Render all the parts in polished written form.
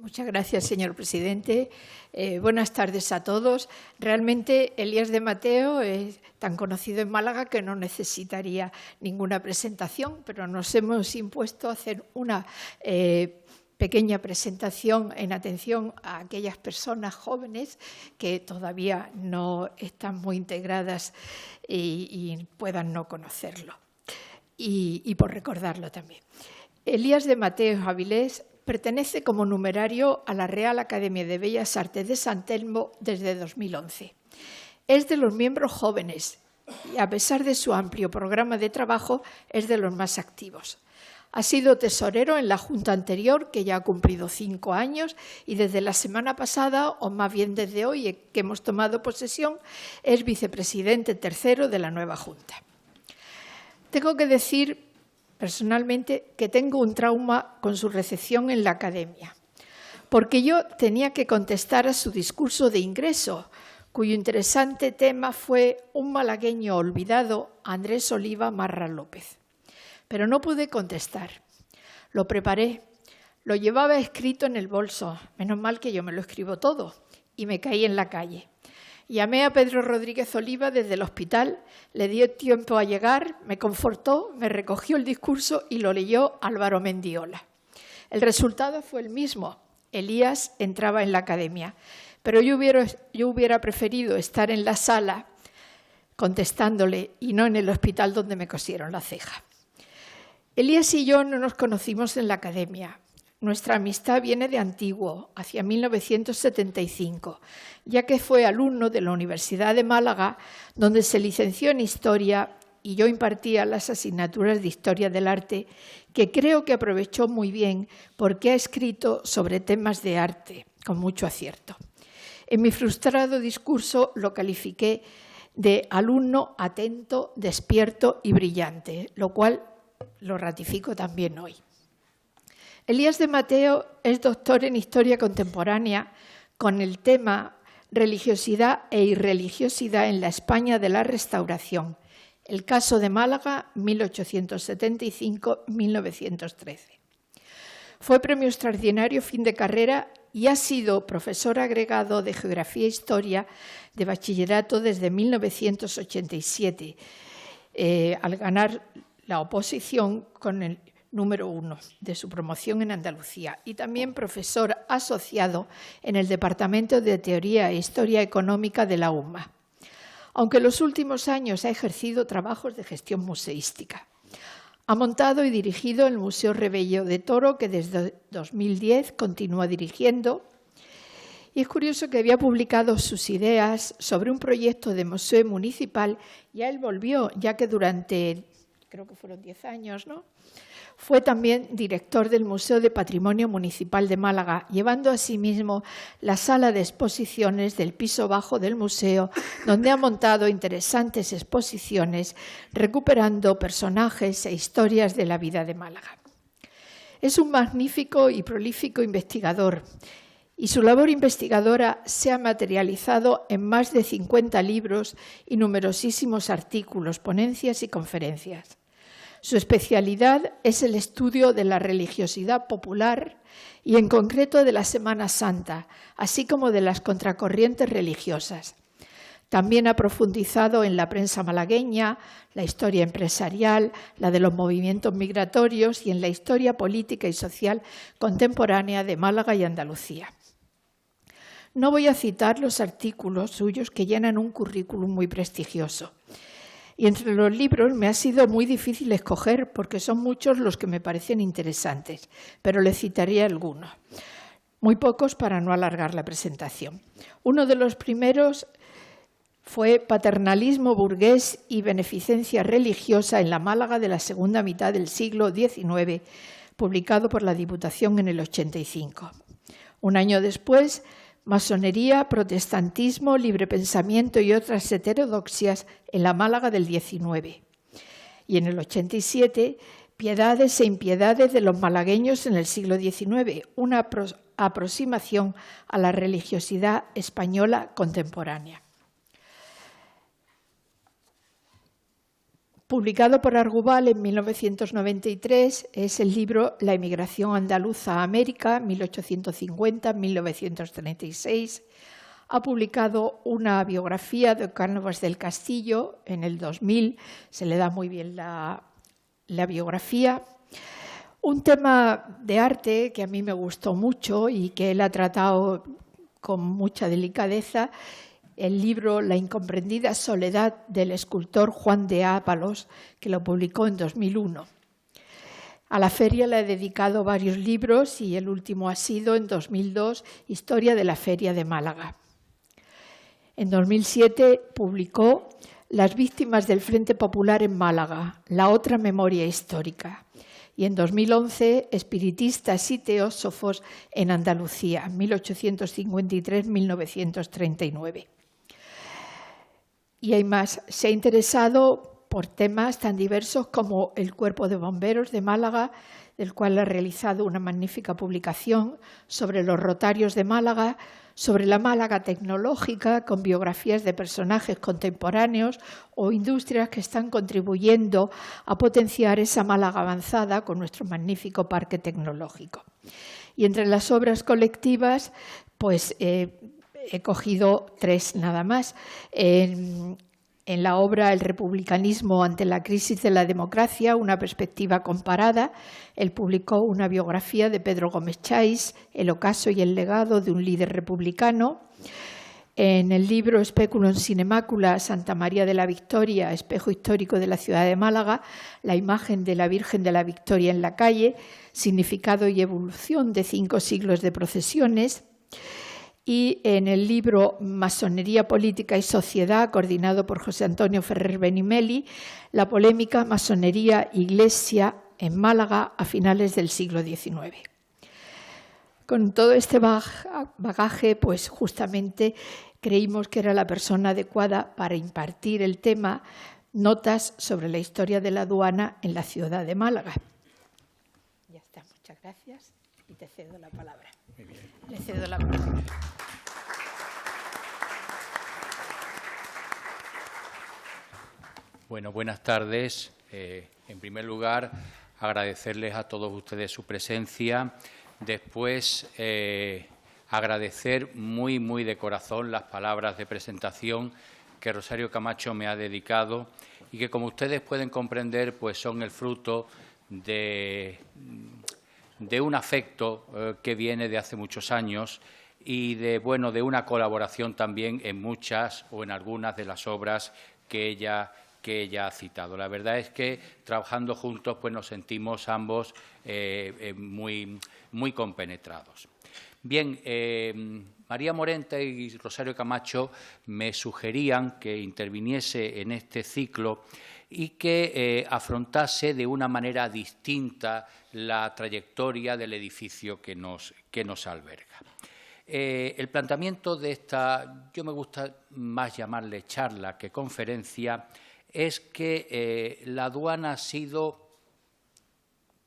Muchas gracias, señor presidente. Buenas tardes a todos. Realmente Elías de Mateo es tan conocido en Málaga que no necesitaría ninguna presentación, pero nos hemos impuesto a hacer una pequeña presentación en atención a aquellas personas jóvenes que todavía no están muy integradas y puedan no conocerlo. Y por recordarlo también. Elías de Mateo Avilés pertenece como numerario a la Real Academia de Bellas Artes de San Telmo desde 2011. Es de los miembros jóvenes y, a pesar de su amplio programa de trabajo, es de los más activos. Ha sido tesorero en la Junta anterior, que ya ha cumplido 5 años, y desde la semana pasada, o más bien desde hoy que hemos tomado posesión, es vicepresidente tercero de la nueva Junta. Tengo que decir personalmente que tengo un trauma con su recepción en la Academia, porque yo tenía que contestar a su discurso de ingreso, cuyo interesante tema fue un malagueño olvidado, Andrés Oliva Marra López. Pero no pude contestar. Lo preparé, lo llevaba escrito en el bolso, menos mal que yo me lo escribo todo, y me caí en la calle. Llamé a Pedro Rodríguez Oliva desde el hospital, le dio tiempo a llegar, me confortó, me recogió el discurso y lo leyó Álvaro Mendiola. El resultado fue el mismo. Elías entraba en la Academia, pero yo hubiera preferido estar en la sala contestándole y no en el hospital donde me cosieron la ceja. Elías y yo no nos conocimos en la Academia. Nuestra amistad viene de antiguo, hacia 1975, ya que fue alumno de la Universidad de Málaga, donde se licenció en Historia y yo impartía las asignaturas de Historia del Arte, que creo que aprovechó muy bien porque ha escrito sobre temas de arte, con mucho acierto. En mi frustrado discurso lo califiqué de alumno atento, despierto y brillante, lo cual lo ratifico también hoy. Elías de Mateo es doctor en Historia Contemporánea con el tema Religiosidad e irreligiosidad en la España de la Restauración. El caso de Málaga, 1875-1913. Fue premio extraordinario fin de carrera y ha sido profesor agregado de Geografía e Historia de bachillerato desde 1987, al ganar la oposición con el número 1 de su promoción en Andalucía, y también profesor asociado en el Departamento de Teoría e Historia Económica de la UMA, aunque en los últimos años ha ejercido trabajos de gestión museística. Ha montado y dirigido el Museo Rebello de Toro, que desde 2010 continúa dirigiendo, y es curioso que había publicado sus ideas sobre un proyecto de museo municipal y a él volvió, ya que durante, creo que fueron 10 años, ¿no?, fue también director del Museo de Patrimonio Municipal de Málaga, llevando asimismo la sala de exposiciones del piso bajo del museo, donde ha montado interesantes exposiciones, recuperando personajes e historias de la vida de Málaga. Es un magnífico y prolífico investigador, y su labor investigadora se ha materializado en más de 50 libros y numerosísimos artículos, ponencias y conferencias. Su especialidad es el estudio de la religiosidad popular y en concreto de la Semana Santa, así como de las contracorrientes religiosas. También ha profundizado en la prensa malagueña, la historia empresarial, la de los movimientos migratorios y en la historia política y social contemporánea de Málaga y Andalucía. No voy a citar los artículos suyos que llenan un currículum muy prestigioso. Y entre los libros me ha sido muy difícil escoger porque son muchos los que me parecen interesantes, pero le citaré algunos, muy pocos para no alargar la presentación. Uno de los primeros fue Paternalismo burgués y beneficencia religiosa en la Málaga de la segunda mitad del siglo XIX, publicado por la Diputación en el 85. Un año después, Masonería, protestantismo, libre pensamiento y otras heterodoxias en la Málaga del 19. Y en el 87, Piedades e impiedades de los malagueños en el siglo XIX, una aproximación a la religiosidad española contemporánea. Publicado por Arguval en 1993, es el libro La emigración andaluza a América, 1850-1936. Ha publicado una biografía de Cánovas del Castillo en el 2000, se le da muy bien la biografía. Un tema de arte que a mí me gustó mucho y que él ha tratado con mucha delicadeza, el libro La incomprendida soledad del escultor Juan de Ábalos, que lo publicó en 2001. A la feria le he dedicado varios libros y el último ha sido, en 2002, Historia de la Feria de Málaga. En 2007 publicó Las víctimas del Frente Popular en Málaga, la otra memoria histórica. Y en 2011, Espiritistas y teósofos en Andalucía, 1853-1939. Y hay más. Se ha interesado por temas tan diversos como el Cuerpo de Bomberos de Málaga, del cual ha realizado una magnífica publicación, sobre los Rotarios de Málaga, sobre la Málaga tecnológica, con biografías de personajes contemporáneos o industrias que están contribuyendo a potenciar esa Málaga avanzada con nuestro magnífico parque tecnológico. Y entre las obras colectivas, pues he cogido 3 nada más. En la obra El republicanismo ante la crisis de la democracia, una perspectiva comparada, él publicó una biografía de Pedro Gómez Chais, El ocaso y el legado de un líder republicano. En el libro Speculum Cinemácula, Santa María de la Victoria, espejo histórico de la ciudad de Málaga, la imagen de la Virgen de la Victoria en la calle, significado y evolución de 5 siglos de procesiones. Y en el libro Masonería, Política y Sociedad, coordinado por José Antonio Ferrer Benimeli, la polémica Masonería-Iglesia en Málaga a finales del siglo XIX. Con todo este bagaje, pues justamente creímos que era la persona adecuada para impartir el tema Notas sobre la historia de la aduana en la ciudad de Málaga. Ya está, muchas gracias y te cedo la palabra. Muy bien. Le cedo la palabra. Bueno, buenas tardes. En primer lugar, agradecerles a todos ustedes su presencia. Después, agradecer muy de corazón las palabras de presentación que Rosario Camacho me ha dedicado y que, como ustedes pueden comprender, pues son el fruto de un afecto que viene de hace muchos años y de una colaboración también en muchas o en algunas de las obras que ella ha citado. La verdad es que trabajando juntos pues nos sentimos ambos muy compenetrados. Bien, María Morente y Rosario Camacho me sugerían que interviniese en este ciclo y que afrontase de una manera distinta la trayectoria del edificio que nos alberga. El planteamiento de esta, yo me gusta más llamarle charla que conferencia, es que la aduana ha sido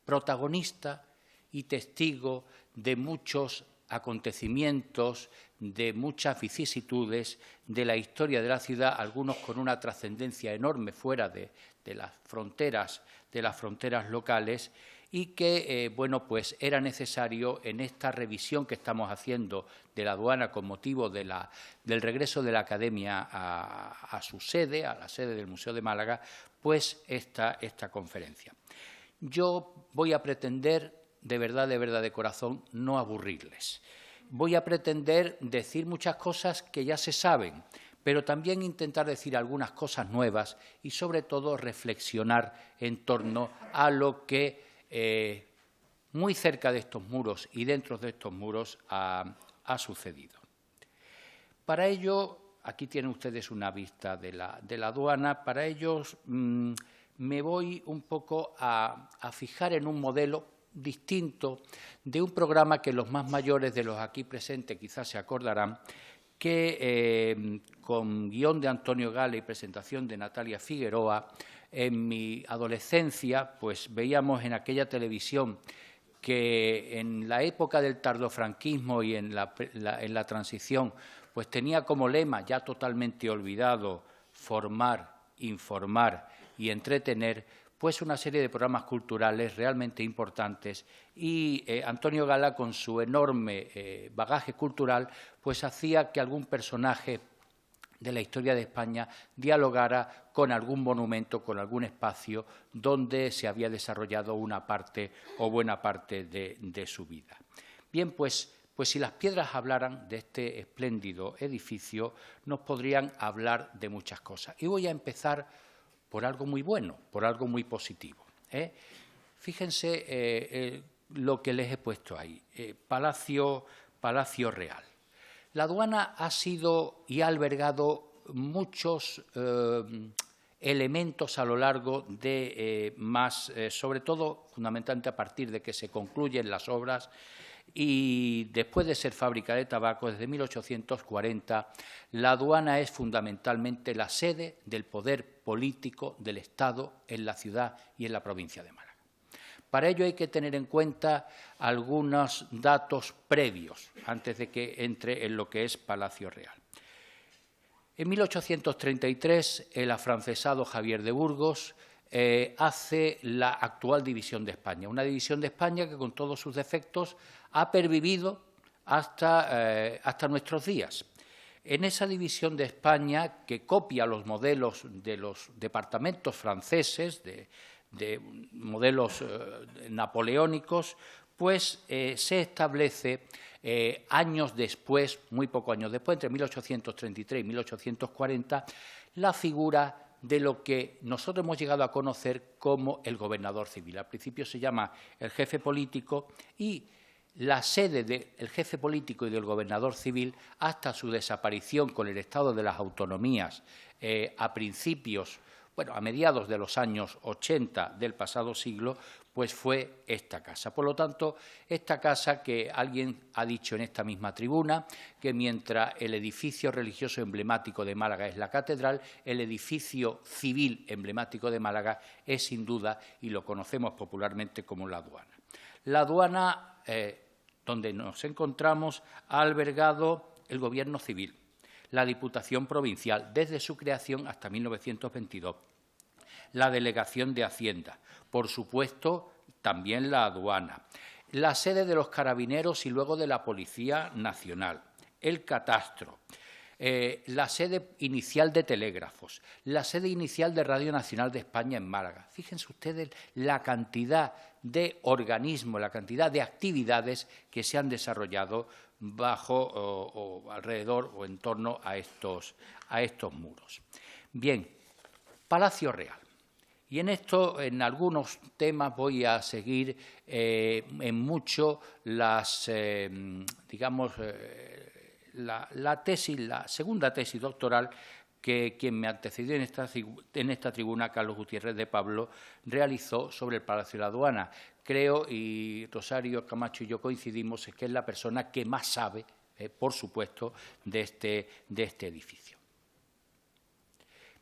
protagonista y testigo de muchos acontecimientos, de muchas vicisitudes de la historia de la ciudad, algunos con una trascendencia enorme fuera de las fronteras locales, y que pues era necesario en esta revisión que estamos haciendo de la aduana con motivo del regreso de la Academia a su sede, a la sede del Museo de Málaga, pues esta conferencia. Yo voy a pretender, de verdad de corazón, no aburrirles. Voy a pretender decir muchas cosas que ya se saben, pero también intentar decir algunas cosas nuevas y, sobre todo, reflexionar en torno a lo que muy cerca de estos muros y dentro de estos muros ha sucedido. Para ello, aquí tienen ustedes una vista de la aduana. Para ello me voy un poco a fijar en un modelo distinto de un programa que los más mayores de los aquí presentes quizás se acordarán, que con guión de Antonio Gala y presentación de Natalia Figueroa, en mi adolescencia pues veíamos en aquella televisión que en la época del tardofranquismo y en la transición pues tenía como lema, ya totalmente olvidado, formar, informar y entretener, pues una serie de programas culturales realmente importantes, y Antonio Gala, con su enorme bagaje cultural, pues hacía que algún personaje de la historia de España dialogara con algún monumento, con algún espacio donde se había desarrollado una parte o buena parte de su vida. Bien, pues si las piedras hablaran de este espléndido edificio, nos podrían hablar de muchas cosas. Y voy a empezar por algo muy bueno, por algo muy positivo. Fíjense lo que les he puesto ahí, Palacio Real. La aduana ha sido y ha albergado muchos elementos a lo largo de sobre todo, fundamentalmente a partir de que se concluyen las obras y después de ser fábrica de tabaco, desde 1840, la aduana es fundamentalmente la sede del poder político del Estado en la ciudad y en la provincia de Málaga. Para ello hay que tener en cuenta algunos datos previos, antes de que entre en lo que es Palacio Real. En 1833, el afrancesado Javier de Burgos hace la actual división de España, una división de España que con todos sus defectos ha pervivido hasta nuestros días. En esa división de España, que copia los modelos de los departamentos franceses, de modelos napoleónicos, pues se establece años después, muy pocos años después, entre 1833 y 1840, la figura de lo que nosotros hemos llegado a conocer como el gobernador civil. Al principio se llama el jefe político, y la sede del jefe político y del gobernador civil, hasta su desaparición con el Estado de las Autonomías a mediados de los años 80 del pasado siglo, pues fue esta casa. Por lo tanto, esta casa, que alguien ha dicho en esta misma tribuna, que mientras el edificio religioso emblemático de Málaga es la catedral, el edificio civil emblemático de Málaga es sin duda, y lo conocemos popularmente como la aduana. La aduana, donde nos encontramos, ha albergado el gobierno civil, la Diputación Provincial, desde su creación hasta 1922, la Delegación de Hacienda, por supuesto, también la aduana, la sede de los Carabineros y luego de la Policía Nacional, el catastro, la sede inicial de Telégrafos, la sede inicial de Radio Nacional de España en Málaga. Fíjense ustedes la cantidad de organismos, la cantidad de actividades que se han desarrollado bajo o alrededor o en torno a estos muros. Bien, Palacio Real. Y en esto, en algunos temas, voy a seguir en mucho la segunda tesis doctoral que quien me antecedió en esta tribuna, Carlos Gutiérrez de Pablo, realizó sobre el Palacio de la Aduana. Creo, y Rosario Camacho y yo coincidimos, es que es la persona que más sabe, por supuesto, de este edificio.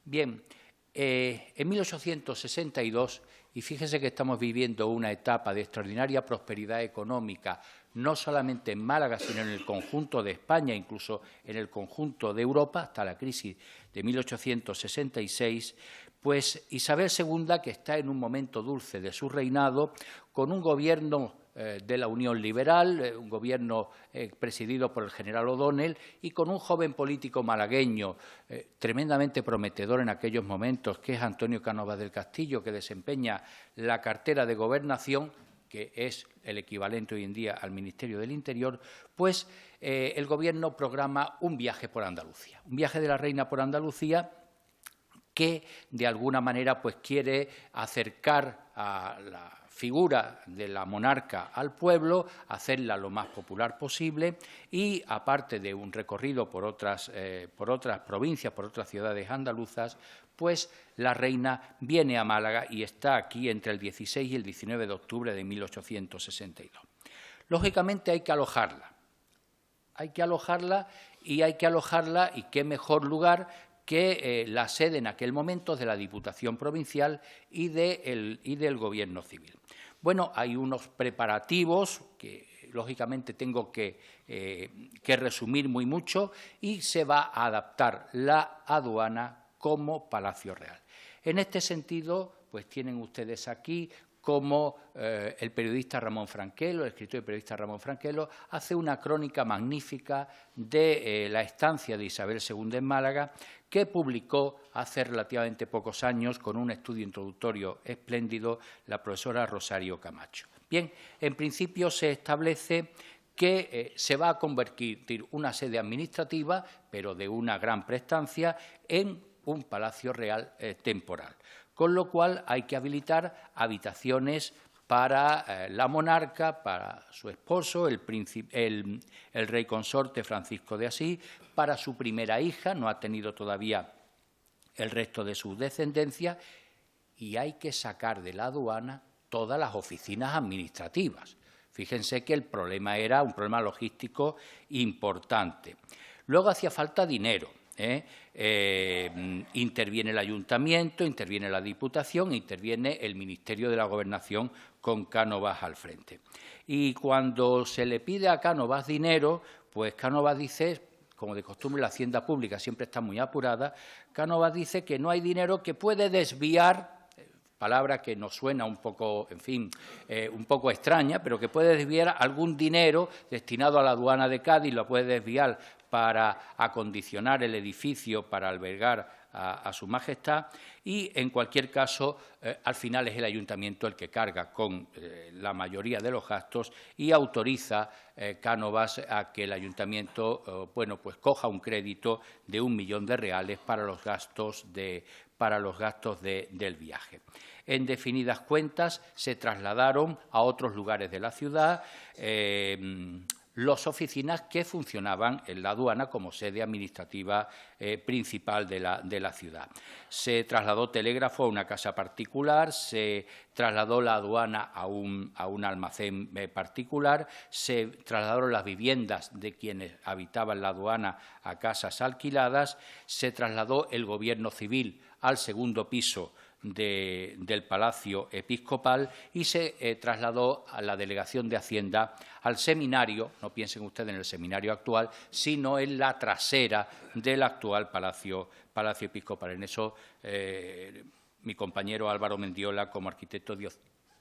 Bien, en 1862, y fíjense que estamos viviendo una etapa de extraordinaria prosperidad económica, no solamente en Málaga, sino en el conjunto de España, incluso en el conjunto de Europa, hasta la crisis de 1866, pues Isabel II, que está en un momento dulce de su reinado, con un gobierno de la Unión Liberal, un gobierno presidido por el general O'Donnell, y con un joven político malagueño tremendamente prometedor en aquellos momentos, que es Antonio Cánovas del Castillo, que desempeña la cartera de Gobernación, que es el equivalente hoy en día al Ministerio del Interior, pues el Gobierno programa un viaje por Andalucía, un viaje de la reina por Andalucía, que de alguna manera pues quiere acercar a la figura de la monarca al pueblo, hacerla lo más popular posible, y aparte de un recorrido por otras provincias, por otras ciudades andaluzas, pues la reina viene a Málaga y está aquí entre el 16 y el 19 de octubre de 1862. Lógicamente hay que alojarla, y qué mejor lugar que la sede en aquel momento de la Diputación Provincial y del Gobierno Civil. Bueno, hay unos preparativos que lógicamente tengo que resumir muy mucho, y se va a adaptar la aduana como Palacio Real. En este sentido, pues tienen ustedes aquí cómo el periodista Ramón Franquelo, el escritor y periodista Ramón Franquelo, hace una crónica magnífica de la estancia de Isabel II en Málaga, que publicó hace relativamente pocos años con un estudio introductorio espléndido la profesora Rosario Camacho. Bien, en principio se establece que se va a convertir una sede administrativa, pero de una gran prestancia, en un palacio real temporal, con lo cual hay que habilitar habitaciones para la monarca, para su esposo, el rey consorte Francisco de Asís, para su primera hija, no ha tenido todavía el resto de su descendencia, y hay que sacar de la aduana todas las oficinas administrativas. Fíjense que el problema era un problema logístico importante. Luego hacía falta dinero. Interviene el ayuntamiento, interviene la Diputación, interviene el Ministerio de la Gobernación con Cánovas al frente. Y cuando se le pide a Cánovas dinero, pues Cánovas dice, como de costumbre la hacienda pública siempre está muy apurada, Cánovas dice que no hay dinero, que puede desviar, palabra que nos suena un poco, en fin, un poco extraña, pero que puede desviar algún dinero destinado a la aduana de Cádiz, lo puede desviar para acondicionar el edificio para albergar a su majestad, y en cualquier caso al final es el ayuntamiento el que carga con la mayoría de los gastos y autoriza Cánovas a que el ayuntamiento pues coja un crédito de 1 millón de reales para los gastos del viaje. En definidas cuentas, se trasladaron a otros lugares de la ciudad las oficinas que funcionaban en la aduana como sede administrativa principal de la ciudad. Se trasladó telégrafo a una casa particular, se trasladó la aduana a un almacén particular, se trasladaron las viviendas de quienes habitaban la aduana a casas alquiladas, se trasladó el gobierno civil al segundo piso del Palacio Episcopal y se trasladó a la Delegación de Hacienda al seminario, no piensen ustedes en el seminario actual, sino en la trasera del actual Palacio Episcopal. En eso mi compañero Álvaro Mendiola, como arquitecto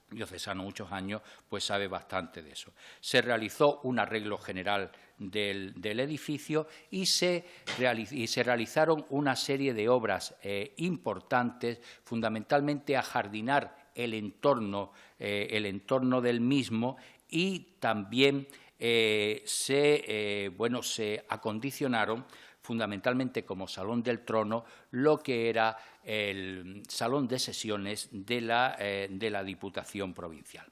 diocesano muchos años, pues sabe bastante de eso. Se realizó un arreglo general del edificio y se realizaron una serie de obras importantes, fundamentalmente ajardinar el entorno del mismo, y también se acondicionaron fundamentalmente como Salón del Trono lo que era el Salón de Sesiones de la Diputación Provincial.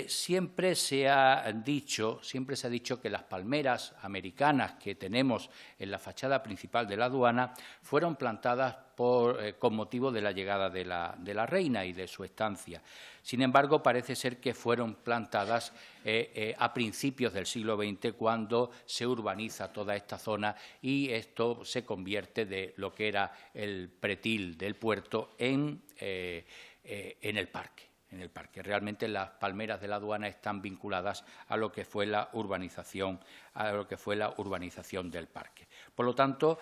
Siempre se ha dicho que las palmeras americanas que tenemos en la fachada principal de la aduana fueron plantadas con motivo de la llegada de la reina y de su estancia. Sin embargo, parece ser que fueron plantadas a principios del siglo XX, cuando se urbaniza toda esta zona y esto se convierte de lo que era el pretil del puerto en el parque. Realmente las palmeras de la aduana están vinculadas a lo que fue la urbanización, del parque. Por lo tanto,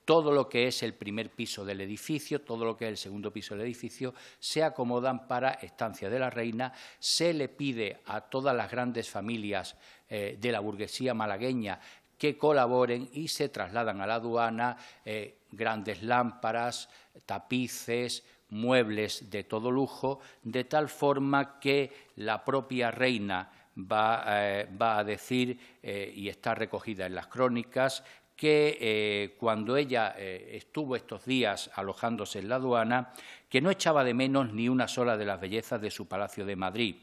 todo lo que es el primer piso del edificio, todo lo que es el segundo piso del edificio, se acomodan para estancia de la reina. Se le pide a todas las grandes familias de la burguesía malagueña que colaboren y se trasladan a la aduana grandes lámparas, tapices, muebles de todo lujo, de tal forma que la propia reina va a decir, y está recogida en las crónicas, que cuando ella estuvo estos días alojándose en la aduana, que no echaba de menos ni una sola de las bellezas de su Palacio de Madrid,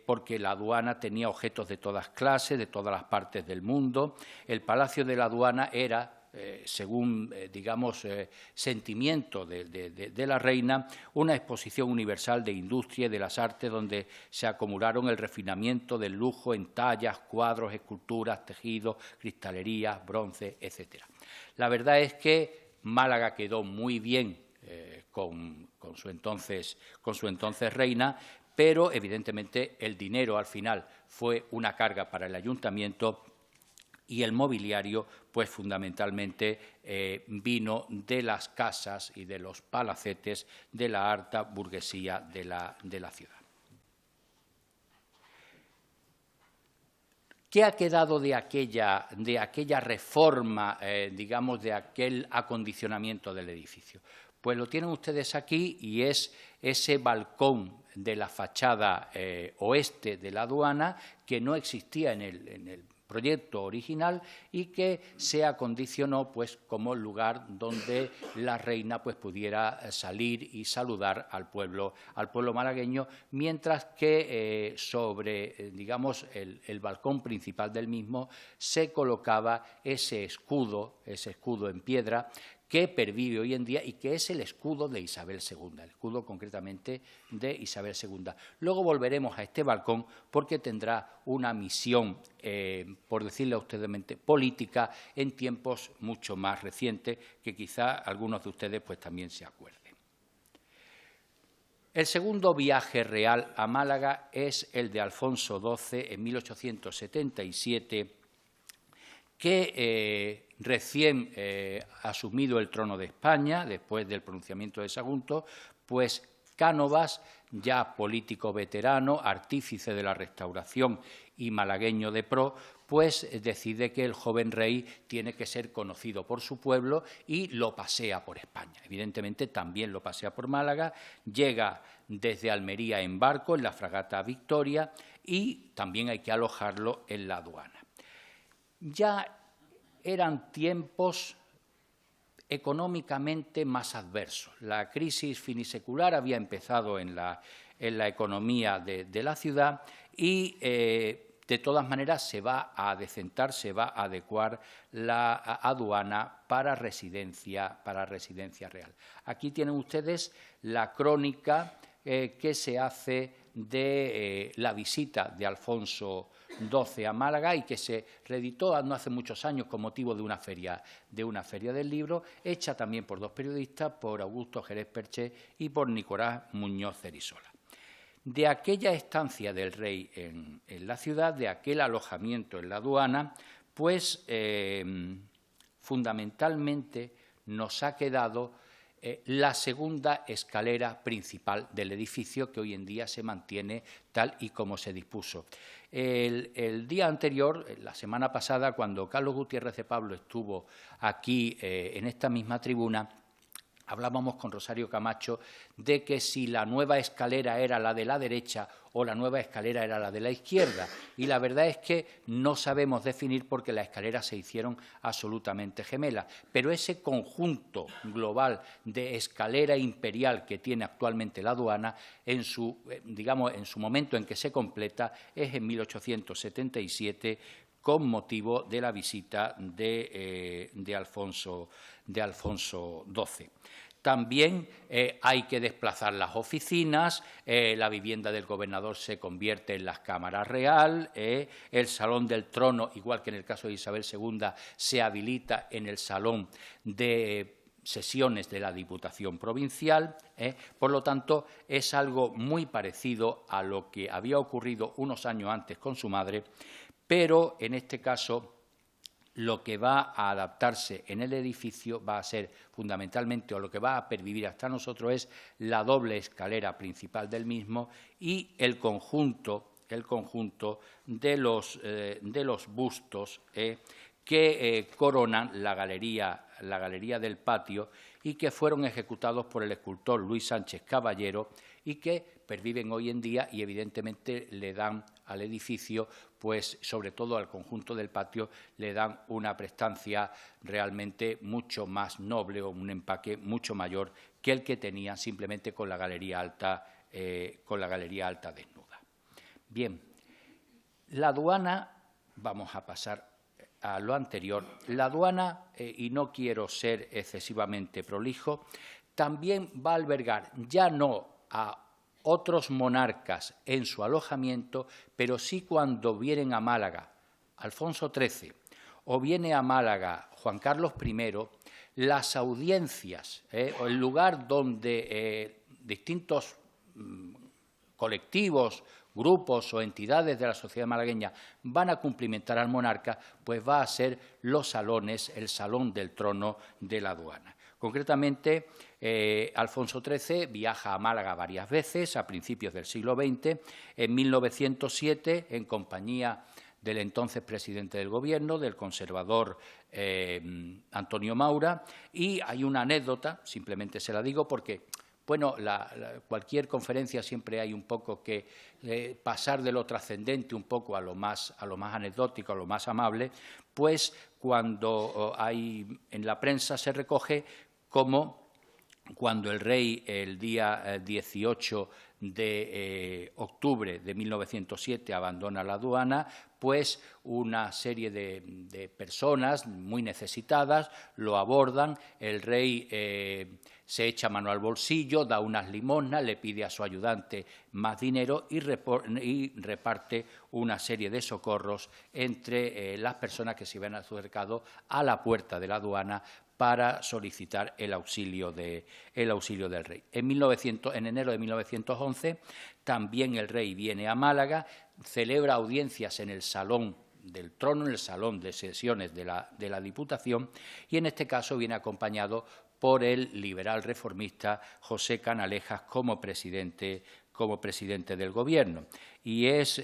porque la aduana tenía objetos de todas clases, de todas las partes del mundo. El Palacio de la Aduana era, según, sentimiento de la reina, una exposición universal de industria y de las artes, donde se acumularon el refinamiento del lujo en tallas, cuadros, esculturas, tejidos, cristalerías, bronce, etc. La verdad es que Málaga quedó muy bien con su entonces reina, pero evidentemente el dinero al final fue una carga para el ayuntamiento, y el mobiliario, pues fundamentalmente vino de las casas y de los palacetes de la alta burguesía de la ciudad. ¿Qué ha quedado de aquella reforma, digamos, de aquel acondicionamiento del edificio? Pues lo tienen ustedes aquí y es ese balcón de la fachada oeste de la aduana que no existía en el proyecto original y que se acondicionó pues como lugar donde la reina pues pudiera salir y saludar al pueblo malagueño, mientras que sobre digamos el balcón principal del mismo se colocaba ese escudo en piedra que pervive hoy en día y que es el escudo de Isabel II, el escudo concretamente de Isabel II. Luego volveremos a este balcón porque tendrá una misión, por decirlo austeramente, política en tiempos mucho más recientes que quizá algunos de ustedes pues también se acuerden. El segundo viaje real a Málaga es el de Alfonso XII en 1877, que recién asumido el trono de España, después del pronunciamiento de Sagunto, pues Cánovas, ya político veterano, artífice de la Restauración y malagueño de pro, pues decide que el joven rey tiene que ser conocido por su pueblo y lo pasea por España. Evidentemente también lo pasea por Málaga, llega desde Almería en barco, en la fragata Victoria, y también hay que alojarlo en la aduana. Ya eran tiempos económicamente más adversos. La crisis finisecular había empezado en la economía de la ciudad y, de todas maneras, se va a adecentar, se va a adecuar la aduana para residencia real. Aquí tienen ustedes la crónica que se hace de la visita de Alfonso XII a Málaga y que se reeditó no hace muchos años con motivo de una feria del libro, hecha también por dos periodistas, por Augusto Jerez Perché y por Nicolás Muñoz Cerisola. De aquella estancia del rey en la ciudad, de aquel alojamiento en la aduana, pues fundamentalmente nos ha quedado la segunda escalera principal del edificio, que hoy en día se mantiene tal y como se dispuso. El día anterior, la semana pasada, cuando Carlos Gutiérrez de Pablo estuvo aquí en esta misma tribuna, hablábamos con Rosario Camacho de que si la nueva escalera era la de la derecha o la nueva escalera era la de la izquierda. Y la verdad es que no sabemos definir porque las escaleras se hicieron absolutamente gemelas. Pero ese conjunto global de escalera imperial que tiene actualmente la aduana, en su momento en que se completa, es en 1877, con motivo de la visita de Alfonso XII. También hay que desplazar las oficinas, la vivienda del gobernador se convierte en la Cámara Real, el Salón del Trono, igual que en el caso de Isabel II, se habilita en el Salón de sesiones de la Diputación Provincial. Por lo tanto, es algo muy parecido a lo que había ocurrido unos años antes con su madre, pero en este caso lo que va a adaptarse en el edificio va a ser fundamentalmente, o lo que va a pervivir hasta nosotros, es la doble escalera principal del mismo y el conjunto de los bustos que coronan la galería del patio y que fueron ejecutados por el escultor Luis Sánchez Caballero y que perviven hoy en día y evidentemente le dan al edificio, pues sobre todo al conjunto del patio, le dan una prestancia realmente mucho más noble o un empaque mucho mayor que el que tenía simplemente con la galería alta desnuda. Bien, la aduana, vamos a pasar a lo anterior, la aduana, y no quiero ser excesivamente prolijo, también va a albergar ya no a otros monarcas en su alojamiento, pero sí cuando vienen a Málaga Alfonso XIII o viene a Málaga Juan Carlos I, las audiencias o el lugar donde distintos colectivos, grupos o entidades de la sociedad malagueña van a cumplimentar al monarca, pues va a ser los salones, el Salón del Trono de la Aduana. Concretamente, Alfonso XIII viaja a Málaga varias veces a principios del siglo XX. En 1907, en compañía del entonces presidente del Gobierno, del conservador Antonio Maura, y hay una anécdota, simplemente se la digo porque, bueno, cualquier conferencia siempre hay un poco que pasar de lo trascendente un poco a lo más anecdótico, a lo más amable, pues cuando en la prensa se recoge como cuando el rey, el día 18 de octubre de 1907, abandona la aduana, pues una serie de personas muy necesitadas lo abordan, el rey se echa mano al bolsillo, da unas limosnas, le pide a su ayudante más dinero y reparte una serie de socorros entre las personas que se habían acercado a la puerta de la aduana para solicitar el auxilio del rey. En enero de 1911 también el rey viene a Málaga, celebra audiencias en el Salón del Trono, en el Salón de Sesiones de la Diputación, y en este caso viene acompañado por el liberal reformista José Canalejas como presidente del Gobierno. Y es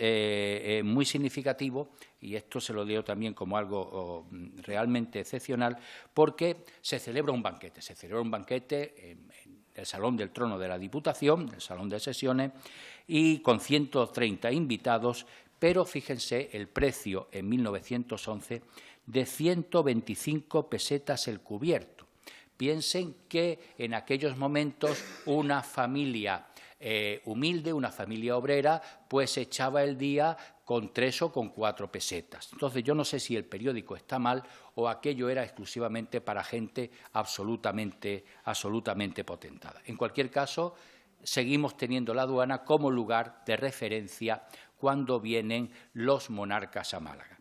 muy significativo, y esto se lo digo también como algo realmente excepcional, porque se celebra un banquete en el Salón del Trono de la Diputación, el Salón de Sesiones, y con 130 invitados, pero fíjense el precio en 1911 de 125 pesetas el cubierto. Piensen que en aquellos momentos una familia humilde, una familia obrera, pues echaba el día con 3 o con 4 pesetas. Entonces, yo no sé si el periódico está mal o aquello era exclusivamente para gente absolutamente potentada. En cualquier caso, seguimos teniendo la aduana como lugar de referencia cuando vienen los monarcas a Málaga.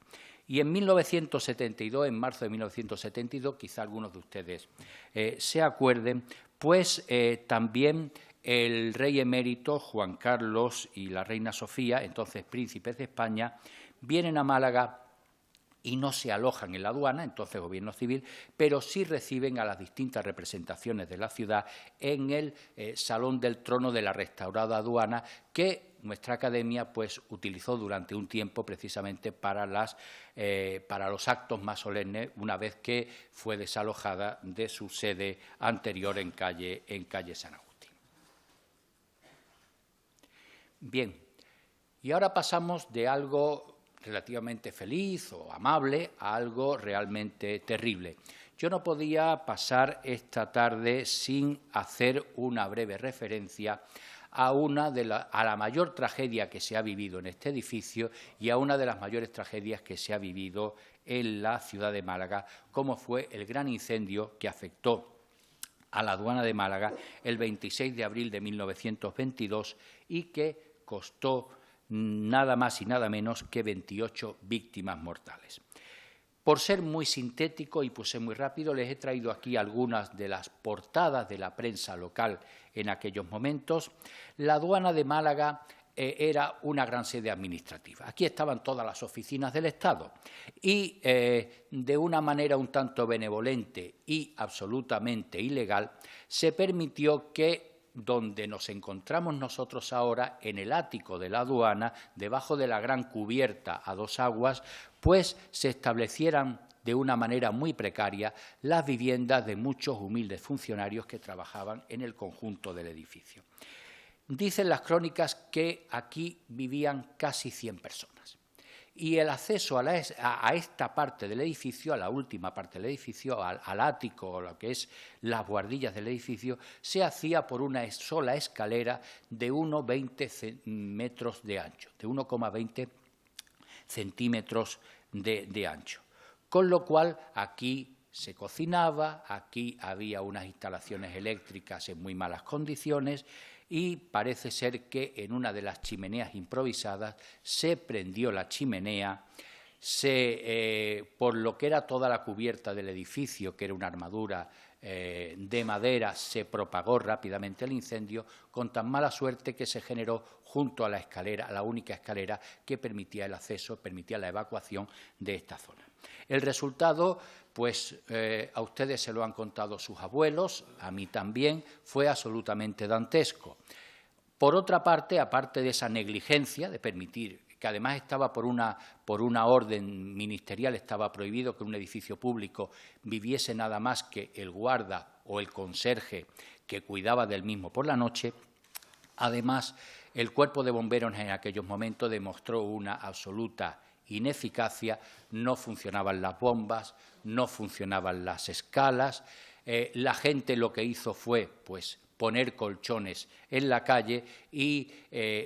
Y en 1972, en marzo de 1972, quizá algunos de ustedes se acuerden, pues también el rey emérito Juan Carlos y la reina Sofía, entonces príncipes de España, vienen a Málaga y no se alojan en la aduana, entonces gobierno civil, pero sí reciben a las distintas representaciones de la ciudad en el Salón del Trono de la restaurada aduana, que nuestra academia pues utilizó durante un tiempo precisamente para los actos más solemnes, una vez que fue desalojada de su sede anterior en calle San Agustín. Bien, y ahora pasamos de algo relativamente feliz o amable a algo realmente terrible. Yo no podía pasar esta tarde sin hacer una breve referencia a la mayor tragedia que se ha vivido en este edificio y a una de las mayores tragedias que se ha vivido en la ciudad de Málaga, como fue el gran incendio que afectó a la aduana de Málaga el 26 de abril de 1922 y que costó nada más y nada menos que 28 víctimas mortales. Por ser muy sintético y pues ser muy rápido, les he traído aquí algunas de las portadas de la prensa local en aquellos momentos. La aduana de Málaga era una gran sede administrativa. Aquí estaban todas las oficinas del Estado y de una manera un tanto benevolente y absolutamente ilegal se permitió que donde nos encontramos nosotros ahora, en el ático de la aduana, debajo de la gran cubierta a 2 aguas, pues se establecieran de una manera muy precaria las viviendas de muchos humildes funcionarios que trabajaban en el conjunto del edificio. Dicen las crónicas que aquí vivían casi 100 personas. Y el acceso a esta parte del edificio, a la última parte del edificio, al ático, o lo que es las buhardillas del edificio, se hacía por una sola escalera de 1,20 metros de ancho, de 1,20 centímetros de ancho. Con lo cual, aquí se cocinaba, aquí había unas instalaciones eléctricas en muy malas condiciones, y parece ser que en una de las chimeneas improvisadas se prendió la chimenea, por lo que era toda la cubierta del edificio, que era una armadura de madera se propagó rápidamente el incendio, con tan mala suerte que se generó junto a la escalera, a la única escalera que permitía el acceso, permitía la evacuación de esta zona. El resultado, pues a ustedes se lo han contado sus abuelos, a mí también, fue absolutamente dantesco. Por otra parte, aparte de esa negligencia de permitir, que además estaba por una orden ministerial, estaba prohibido que en un edificio público viviese nada más que el guarda o el conserje que cuidaba del mismo por la noche. Además, el cuerpo de bomberos en aquellos momentos demostró una absoluta ineficacia, no funcionaban las bombas, no funcionaban las escalas. La gente lo que hizo fue, pues, poner colchones en la calle y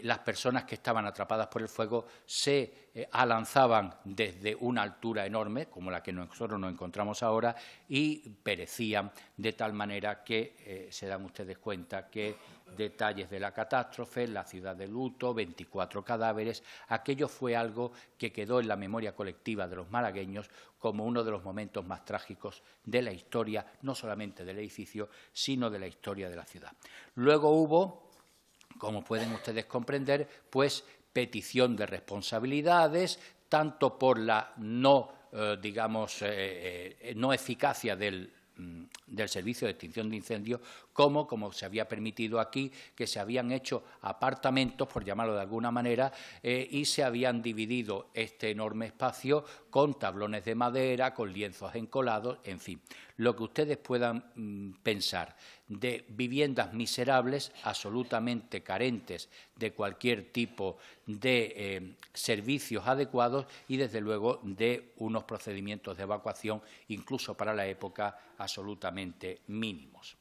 las personas que estaban atrapadas por el fuego se alanzaban desde una altura enorme, como la que nosotros nos encontramos ahora, y perecían de tal manera que se dan ustedes cuenta que detalles de la catástrofe, la ciudad de luto, 24 cadáveres, aquello fue algo que quedó en la memoria colectiva de los malagueños como uno de los momentos más trágicos de la historia, no solamente del edificio, sino de la historia de la ciudad. Luego hubo, como pueden ustedes comprender, pues petición de responsabilidades, tanto por la no eficacia del servicio de extinción de incendios, como se había permitido aquí, que se habían hecho apartamentos, por llamarlo de alguna manera, y se habían dividido este enorme espacio con tablones de madera, con lienzos encolados, en fin, lo que ustedes puedan pensar de viviendas miserables, absolutamente carentes de cualquier tipo de servicios adecuados y, desde luego, de unos procedimientos de evacuación, incluso para la época, absolutamente mínimos.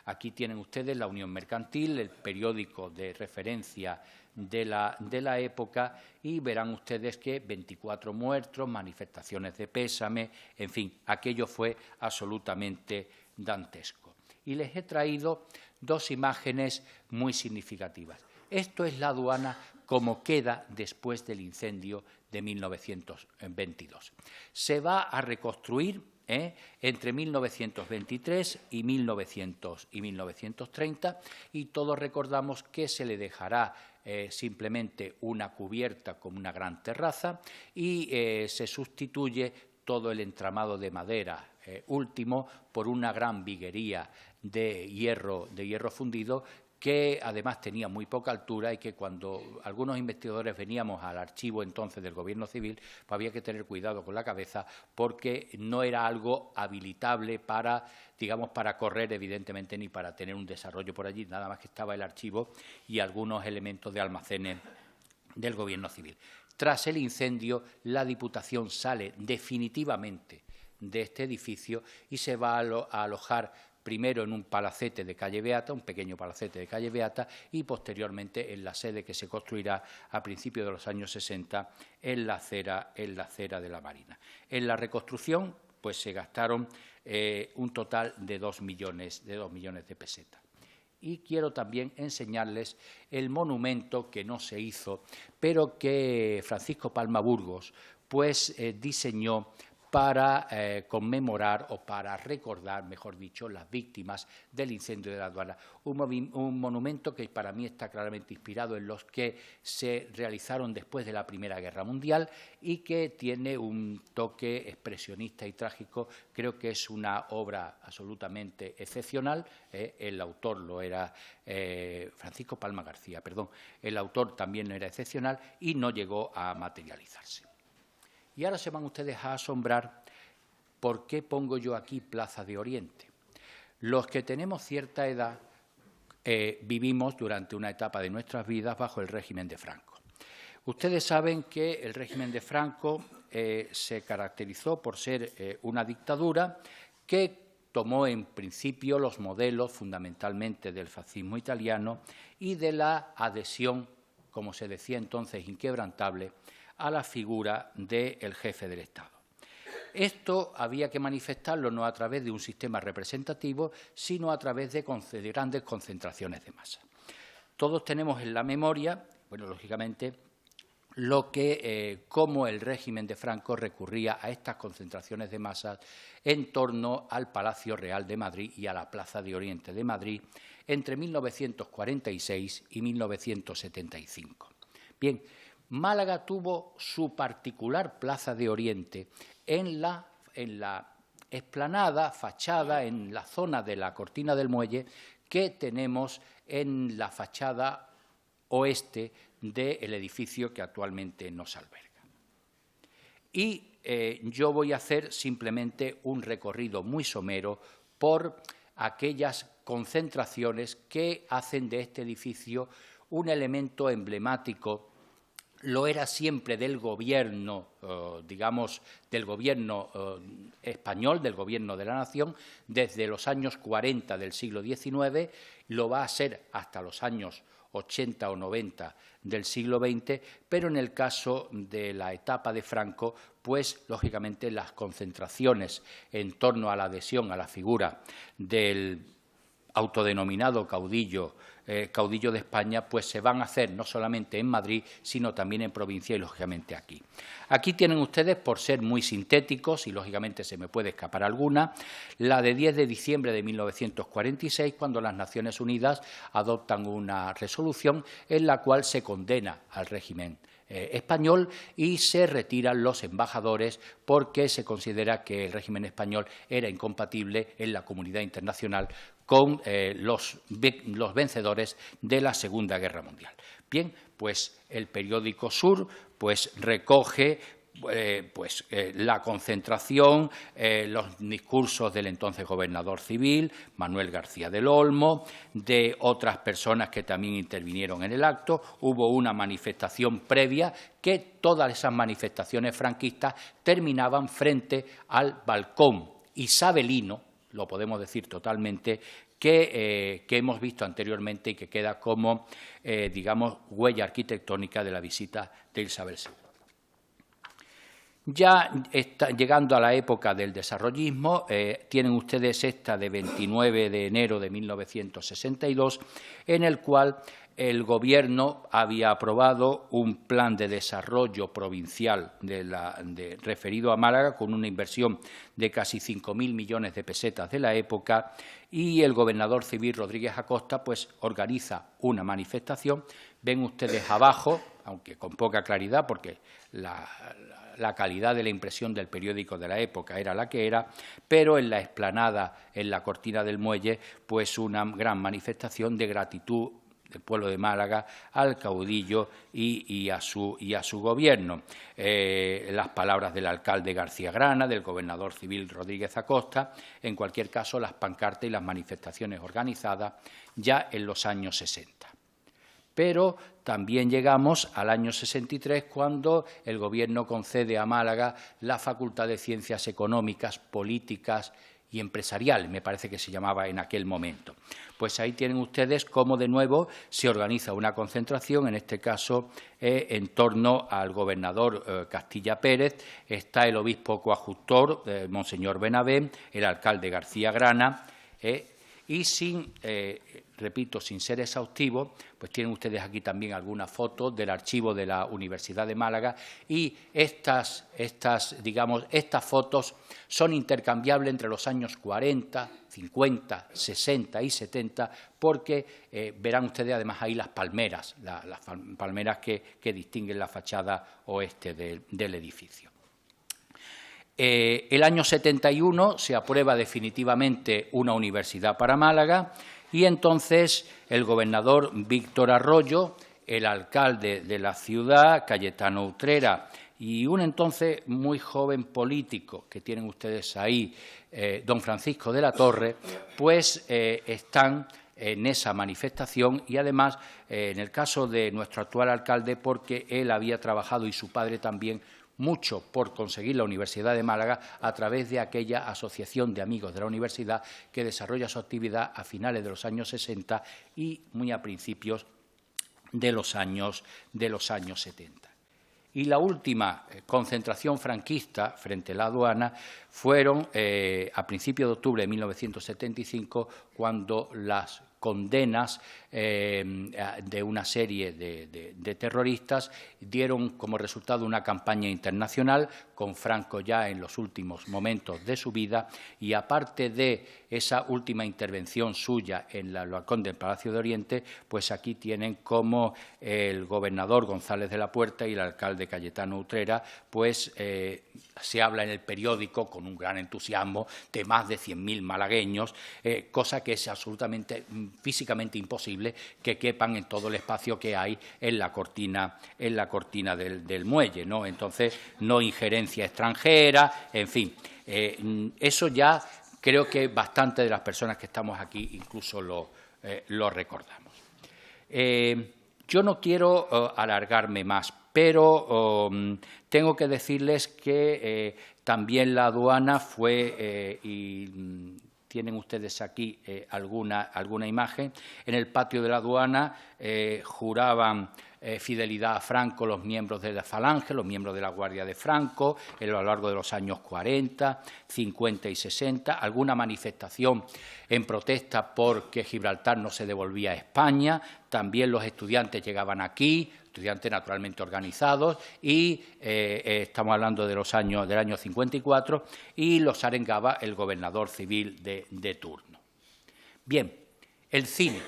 Aquí tienen ustedes la Unión Mercantil, el periódico de referencia de la época, y verán ustedes que 24 muertos, manifestaciones de pésame, en fin, aquello fue absolutamente dantesco. Y les he traído dos imágenes muy significativas. Esto es la aduana como queda después del incendio de 1922. Se va a reconstruir entre 1923 y 1930, y todos recordamos que se le dejará simplemente una cubierta como una gran terraza y se sustituye todo el entramado de madera último por una gran viguería de hierro fundido, que además tenía muy poca altura y que cuando algunos investigadores veníamos al archivo entonces del Gobierno Civil, pues había que tener cuidado con la cabeza porque no era algo habilitable para, digamos, para correr, evidentemente, ni para tener un desarrollo por allí, nada más que estaba el archivo y algunos elementos de almacenes del Gobierno Civil. Tras el incendio, la Diputación sale definitivamente de este edificio y se va a alojar primero en un palacete de calle Beata, un pequeño palacete de calle Beata, y posteriormente en la sede que se construirá a principios de los años 60 en la acera de la Marina. En la reconstrucción, pues se gastaron un total de 2 millones de pesetas. Y quiero también enseñarles el monumento que no se hizo, pero que Francisco Palma Burgos pues diseñó para conmemorar o para recordar, mejor dicho, las víctimas del incendio de la aduana. Un monumento que para mí está claramente inspirado en los que se realizaron después de la Primera Guerra Mundial y que tiene un toque expresionista y trágico. Creo que es una obra absolutamente excepcional. El autor lo era Francisco Palma García, perdón. El autor también era excepcional y no llegó a materializarse. Y ahora se van ustedes a asombrar por qué pongo yo aquí Plaza de Oriente. Los que tenemos cierta edad vivimos durante una etapa de nuestras vidas bajo el régimen de Franco. Ustedes saben que el régimen de Franco se caracterizó por ser una dictadura que tomó en principio los modelos fundamentalmente del fascismo italiano y de la adhesión, como se decía entonces, inquebrantable, a la figura del jefe del Estado. Esto había que manifestarlo no a través de un sistema representativo, sino a través de grandes concentraciones de masa. Todos tenemos en la memoria, bueno, lógicamente, cómo el régimen de Franco recurría a estas concentraciones de masas en torno al Palacio Real de Madrid y a la Plaza de Oriente de Madrid entre 1946 y 1975. Bien, Málaga tuvo su particular Plaza de Oriente en la explanada, fachada, en la zona de la Cortina del Muelle que tenemos en la fachada oeste del edificio que actualmente nos alberga. Y yo voy a hacer simplemente un recorrido muy somero por aquellas concentraciones que hacen de este edificio un elemento emblemático. Lo era siempre del gobierno, digamos, del gobierno español, del gobierno de la nación, desde los años 40 del siglo XIX, lo va a ser hasta los años 80 o 90 del siglo XX, pero en el caso de la etapa de Franco, pues lógicamente las concentraciones en torno a la adhesión a la figura del autodenominado caudillo de España, pues se van a hacer no solamente en Madrid, sino también en provincia y, lógicamente, aquí. Aquí tienen ustedes, por ser muy sintéticos, y lógicamente se me puede escapar alguna, la de 10 de diciembre de 1946, cuando las Naciones Unidas adoptan una resolución en la cual se condena al régimen español y se retiran los embajadores porque se considera que el régimen español era incompatible en la comunidad internacional con los vencedores de la Segunda Guerra Mundial. Bien, pues el periódico Sur pues recoge la concentración, los discursos del entonces gobernador civil, Manuel García del Olmo, de otras personas que también intervinieron en el acto. Hubo una manifestación previa que todas esas manifestaciones franquistas terminaban frente al balcón isabelino, lo podemos decir totalmente, que hemos visto anteriormente y que queda como, digamos, huella arquitectónica de la visita de Isabel II. Ya llegando a la época del desarrollismo, tienen ustedes esta de 29 de enero de 1962, en el cual el Gobierno había aprobado un plan de desarrollo provincial referido a Málaga con una inversión de casi 5.000 millones de pesetas de la época, y el gobernador civil Rodríguez Acosta pues organiza una manifestación. Ven ustedes abajo, aunque con poca claridad porque la calidad de la impresión del periódico de la época era la que era, pero en la explanada, en la Cortina del Muelle, pues una gran manifestación de gratitud del pueblo de Málaga al caudillo y a su gobierno. Las palabras del alcalde García Grana, del gobernador civil Rodríguez Acosta, en cualquier caso las pancartas y las manifestaciones organizadas ya en los años 60. Pero también llegamos al año 63, cuando el Gobierno concede a Málaga la Facultad de Ciencias Económicas, Políticas y Empresariales, me parece que se llamaba en aquel momento. Pues ahí tienen ustedes cómo de nuevo se organiza una concentración, en este caso en torno al gobernador Castilla Pérez. Está el obispo coadjutor, Monseñor Benavent, el alcalde García Grana, y repito, sin ser exhaustivo, pues tienen ustedes aquí también algunas fotos del archivo de la Universidad de Málaga, y estas fotos son intercambiables entre los años 40, 50, 60 y 70, porque verán ustedes además ahí las palmeras, las palmeras que distinguen la fachada oeste del edificio. El año 71 se aprueba definitivamente una universidad para Málaga, y entonces el gobernador Víctor Arroyo, el alcalde de la ciudad, Cayetano Utrera, y un entonces muy joven político que tienen ustedes ahí, don Francisco de la Torre, pues están en esa manifestación, y además en el caso de nuestro actual alcalde, porque él había trabajado, y su padre también, mucho por conseguir la Universidad de Málaga a través de aquella asociación de amigos de la universidad que desarrolla su actividad a finales de los años 60 y muy a principios de los años 70. Y la última concentración franquista frente a la aduana fueron a principios de octubre de 1975, cuando las condenas de una serie de terroristas dieron como resultado una campaña internacional, con Franco ya en los últimos momentos de su vida, y aparte de esa última intervención suya en el balcón del Palacio de Oriente, pues aquí tienen como el gobernador González de la Puerta y el alcalde Cayetano Utrera, pues se habla en el periódico con un gran entusiasmo de más de 100.000 malagueños, cosa que es absolutamente físicamente imposible que quepan en todo el espacio que hay en la cortina del muelle, ¿no? Entonces, no injerencia extranjera, en fin, eso ya creo que bastante de las personas que estamos aquí incluso lo recordamos. Yo no quiero alargarme más, pero tengo que decirles que también la aduana fue, y tienen ustedes aquí alguna imagen, en el patio de la aduana juraban fidelidad a Franco los miembros de la Falange, los miembros de la Guardia de Franco, a lo largo de los años 40, 50 y 60, alguna manifestación en protesta porque Gibraltar no se devolvía a España, también los estudiantes llegaban aquí, estudiantes naturalmente organizados, y estamos hablando del año 54, y los arengaba el gobernador civil de turno. Bien, el cine.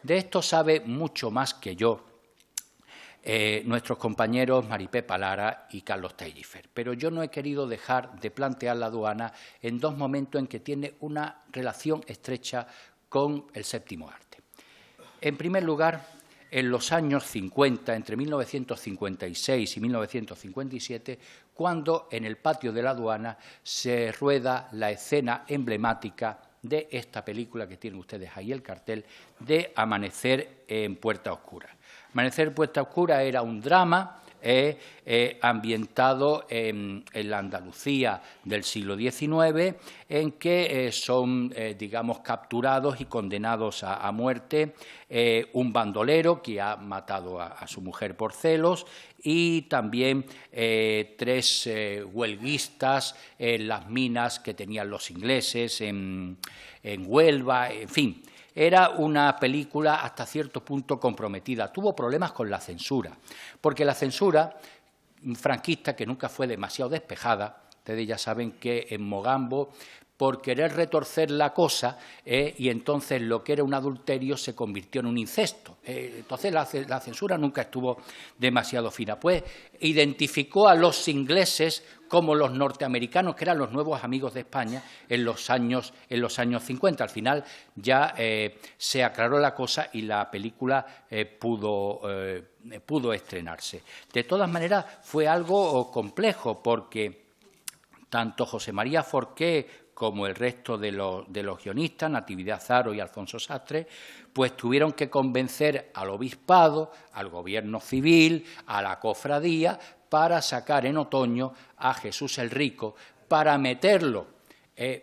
De esto sabe mucho más que yo nuestros compañeros Maripepa Lara y Carlos Pellicer, pero yo no he querido dejar de plantear la aduana en dos momentos en que tiene una relación estrecha con el séptimo arte. En primer lugar, en los años 50, entre 1956 y 1957, cuando en el patio de la aduana se rueda la escena emblemática de esta película que tienen ustedes ahí el cartel, de Amanecer en Puerta Oscura. Amanecer en Puerta Oscura era un drama ambientado en la Andalucía del siglo XIX, en que son, digamos, capturados y condenados a muerte un bandolero que ha matado a su mujer por celos, y también tres huelguistas en las minas que tenían los ingleses en Huelva, en fin. Era una película hasta cierto punto comprometida. Tuvo problemas con la censura, porque la censura franquista, que nunca fue demasiado despejada, ustedes ya saben que en Mogambo, por querer retorcer la cosa, y entonces lo que era un adulterio se convirtió en un incesto. Entonces la censura nunca estuvo demasiado fina. Pues identificó a los ingleses como los norteamericanos, que eran los nuevos amigos de España en los años 50. Al final ya se aclaró la cosa y la película pudo estrenarse. De todas maneras, fue algo complejo, porque tanto José María Forqué como el resto de los guionistas, Natividad Zaro y Alfonso Sastre, pues tuvieron que convencer al obispado, al gobierno civil, a la cofradía, para sacar en otoño a Jesús el Rico, para meterlo,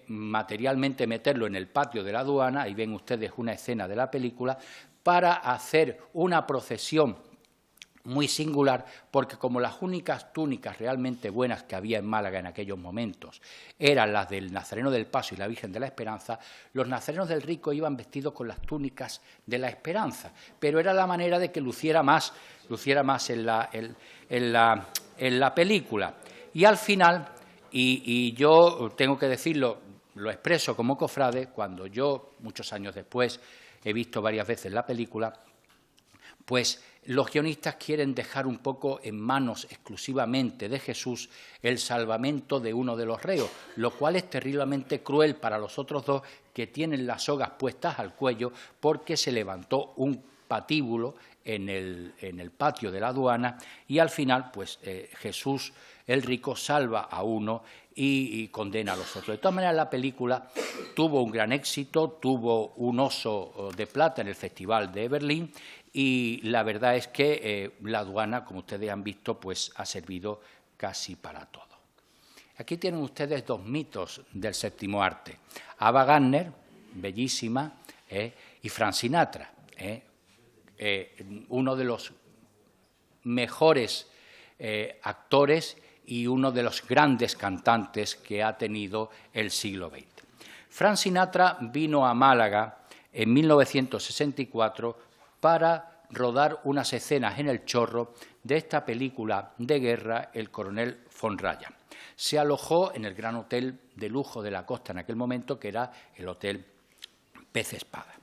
materialmente meterlo en el patio de la aduana. Ahí ven ustedes una escena de la película, para hacer una procesión muy singular, porque como las únicas túnicas realmente buenas que había en Málaga en aquellos momentos eran las del Nazareno del Paso y la Virgen de la Esperanza, los nazarenos del Rico iban vestidos con las túnicas de la Esperanza, pero era la manera de que luciera más en la película. Y al final, y yo tengo que decirlo, lo expreso como cofrade, cuando yo, muchos años después, he visto varias veces la película, pues los guionistas quieren dejar un poco en manos exclusivamente de Jesús el salvamento de uno de los reos, lo cual es terriblemente cruel para los otros dos, que tienen las sogas puestas al cuello porque se levantó un patíbulo en el patio de la aduana, y al final pues Jesús el Rico salva a uno y condena a los otros. De todas maneras, la película tuvo un gran éxito, tuvo un Oso de Plata en el Festival de Berlín, y la verdad es que la aduana, como ustedes han visto, pues ha servido casi para todo. Aquí tienen ustedes dos mitos del séptimo arte: Ava Gardner, bellísima, y Frank Sinatra, uno de los mejores actores y uno de los grandes cantantes que ha tenido el siglo XX. Frank Sinatra vino a Málaga en 1964 para rodar unas escenas en el Chorro de esta película de guerra, El coronel von Raya. Se alojó en el gran hotel de lujo de la costa en aquel momento, que era el Hotel Pez Espada.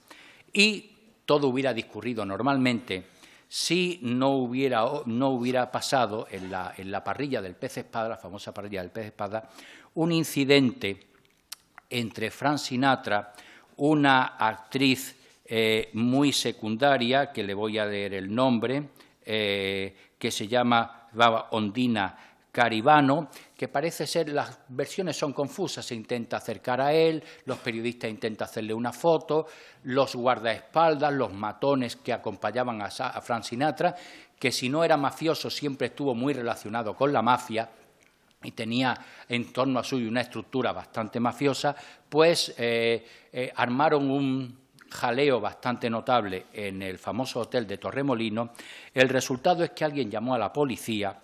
Y todo hubiera discurrido normalmente si no hubiera pasado en la parrilla del Pez Espada, la famosa parrilla del Pez Espada, un incidente entre Frank Sinatra, una actriz muy secundaria, que le voy a leer el nombre, que se llama Ondina Caribano, que parece ser, las versiones son confusas, se intenta acercar a él, los periodistas intentan hacerle una foto, los guardaespaldas, los matones que acompañaban a Frank Sinatra, que si no era mafioso siempre estuvo muy relacionado con la mafia y tenía en torno a suyo una estructura bastante mafiosa, pues armaron un jaleo bastante notable en el famoso hotel de Torremolinos. El resultado es que alguien llamó a la policía.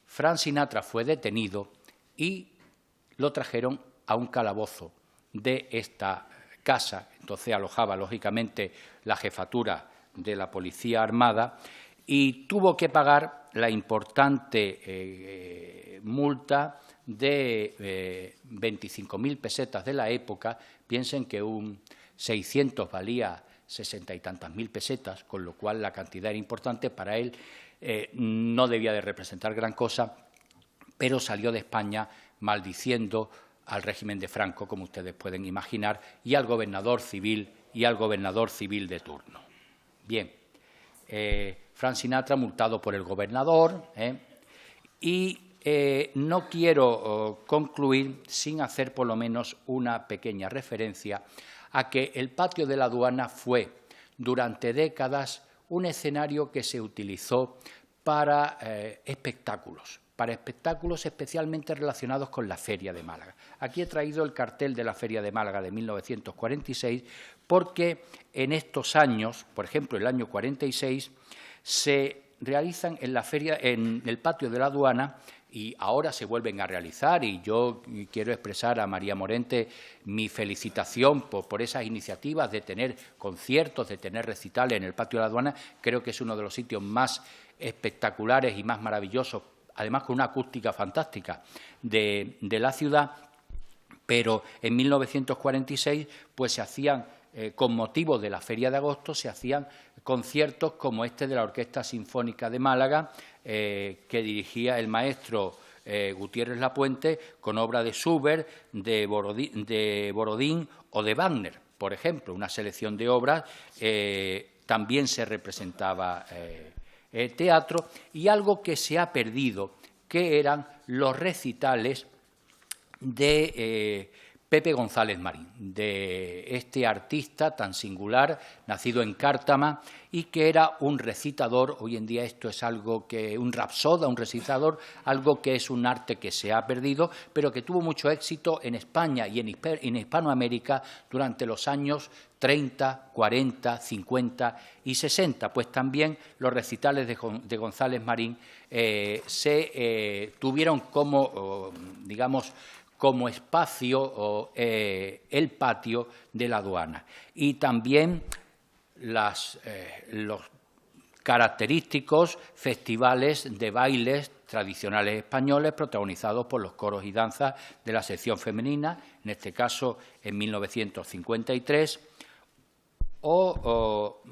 Frank Sinatra fue detenido y lo trajeron a un calabozo de esta casa. Entonces alojaba, lógicamente, la jefatura de la Policía Armada y tuvo que pagar la importante multa de 25.000 pesetas de la época. Piensen que un 600 valía 60 y tantas mil pesetas, con lo cual la cantidad era importante para él. No debía de representar gran cosa, pero salió de España maldiciendo al régimen de Franco, como ustedes pueden imaginar, y al gobernador civil de turno. Bien, Frank Sinatra multado por el gobernador, y no quiero concluir sin hacer por lo menos una pequeña referencia a que el patio de la aduana fue durante décadas un escenario que se utilizó para espectáculos especialmente relacionados con la Feria de Málaga. Aquí he traído el cartel de la Feria de Málaga de 1946 porque en estos años, por ejemplo, el año 46, se realizan en la feria, en el patio de la aduana, y ahora se vuelven a realizar, y yo quiero expresar a María Morente mi felicitación por esas iniciativas de tener conciertos, de tener recitales en el patio de la aduana. Creo que es uno de los sitios más espectaculares y más maravillosos, además con una acústica fantástica de la ciudad, pero en 1946 pues se hacían, con motivo de la Feria de Agosto, se hacían conciertos como este de la Orquesta Sinfónica de Málaga, que dirigía el maestro Gutiérrez Lapuente, con obra de Schubert, de Borodín o de Wagner, por ejemplo, una selección de obras. También se representaba teatro, y algo que se ha perdido, que eran los recitales de Pepe González Marín, de este artista tan singular, nacido en Cártama, y que era un recitador. Hoy en día esto es algo que, un rapsoda, un recitador, algo que es un arte que se ha perdido, pero que tuvo mucho éxito en España y en Hispanoamérica durante los años 30, 40, 50 y 60, pues también los recitales de González Marín se tuvieron como, digamos, como espacio el patio de la aduana. Y también los característicos festivales de bailes tradicionales españoles protagonizados por los coros y danzas de la sección femenina, en este caso en 1953, o,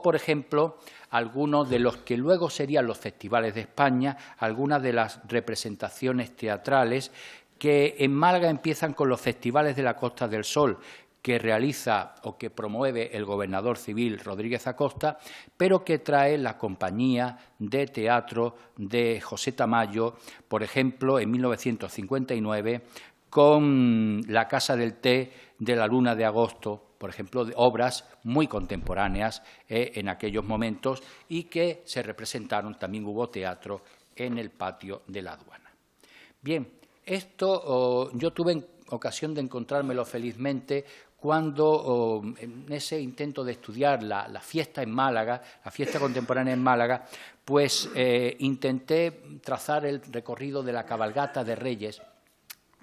por ejemplo, algunos de los que luego serían los festivales de España, algunas de las representaciones teatrales que en Málaga empiezan con los festivales de la Costa del Sol, que realiza o que promueve el gobernador civil Rodríguez Acosta, pero que trae la compañía de teatro de José Tamayo, por ejemplo, en 1959, con La Casa del Té de la Luna de Agosto, por ejemplo, de obras muy contemporáneas en aquellos momentos, y que se representaron, también hubo teatro en el patio de la aduana. Bien, esto yo tuve ocasión de encontrármelo felizmente cuando en ese intento de estudiar la fiesta en Málaga, la fiesta contemporánea en Málaga, pues intenté trazar el recorrido de la cabalgata de Reyes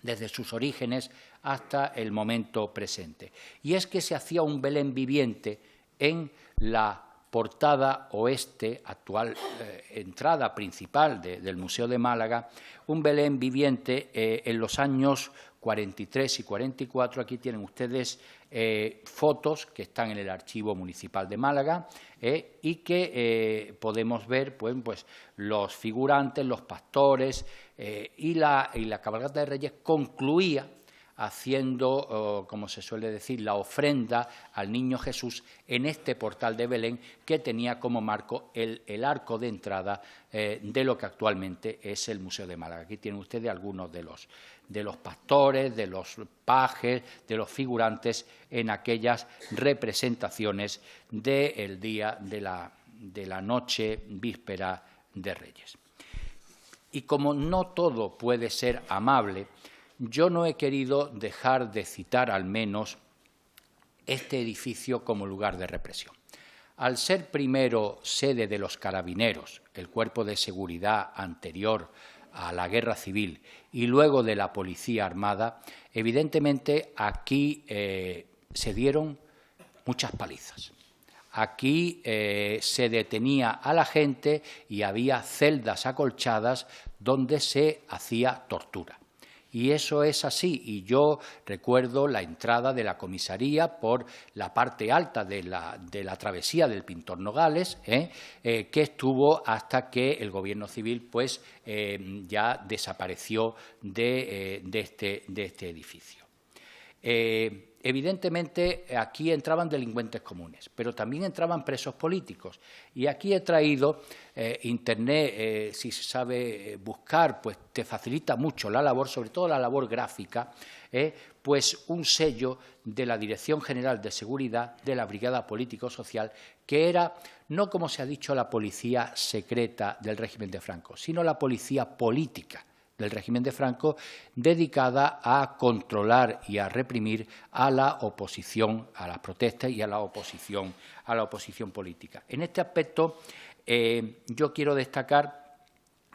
desde sus orígenes hasta el momento presente. Y es que se hacía un Belén viviente en la portada oeste, actual entrada principal del Museo de Málaga, un Belén viviente en los años 43 y 44. Aquí tienen ustedes fotos que están en el Archivo Municipal de Málaga y que podemos ver pues, los figurantes, los pastores y la cabalgata de Reyes concluía haciendo, como se suele decir, la ofrenda al Niño Jesús en este portal de Belén que tenía como marco el arco de entrada de lo que actualmente es el Museo de Málaga. Aquí tienen ustedes algunos de los pastores, de los pajes, de los figurantes en aquellas representaciones del día de la noche víspera de Reyes. Y como no todo puede ser amable, yo no he querido dejar de citar al menos este edificio como lugar de represión. Al ser primero sede de los carabineros, el cuerpo de seguridad anterior a la guerra civil, y luego de la policía armada, evidentemente aquí se dieron muchas palizas. Aquí se detenía a la gente y había celdas acolchadas donde se hacía tortura. Y eso es así, y yo recuerdo la entrada de la comisaría por la parte alta de la travesía del Pintor Nogales, que estuvo hasta que el Gobierno civil pues, ya desapareció de este edificio. Evidentemente, aquí entraban delincuentes comunes, pero también entraban presos políticos. Y aquí he traído Internet, si se sabe buscar, pues te facilita mucho la labor, sobre todo la labor gráfica, pues un sello de la Dirección General de Seguridad de la Brigada Político-Social, que era, no como se ha dicho, la policía secreta del régimen de Franco, sino la policía política del régimen de Franco, dedicada a controlar y a reprimir a la oposición, a las protestas y a la oposición política. En este aspecto, yo quiero destacar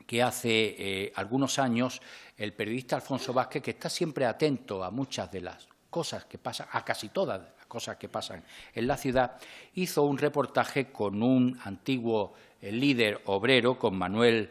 que hace algunos años el periodista Alfonso Vázquez, que está siempre atento a muchas de las cosas que pasan, a casi todas las cosas que pasan en la ciudad, hizo un reportaje con un antiguo líder obrero, con Manuel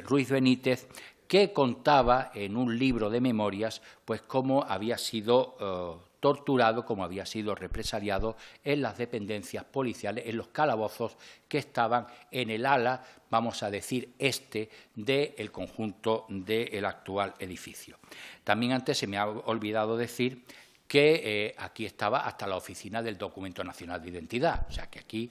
Ruiz Benítez, que contaba en un libro de memorias pues cómo había sido torturado, cómo había sido represaliado en las dependencias policiales, en los calabozos que estaban en el ala, vamos a decir, este del conjunto del actual edificio. También antes se me ha olvidado decir que aquí estaba hasta la oficina del Documento Nacional de Identidad. O sea, que aquí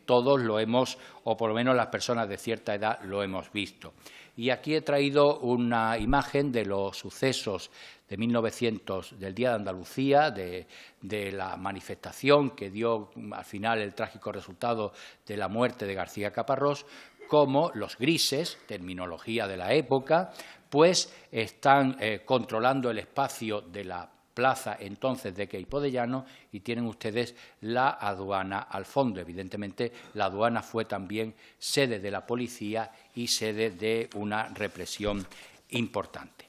todos lo hemos, o por lo menos las personas de cierta edad, lo hemos visto. Y aquí he traído una imagen de los sucesos de 1900, del Día de Andalucía, de la manifestación que dio al final el trágico resultado de la muerte de García Caparrós, como los grises, terminología de la época, pues están controlando el espacio de la plaza entonces de Queipo de Llano y tienen ustedes la aduana al fondo. Evidentemente, la aduana fue también sede de la policía y sede de una represión importante.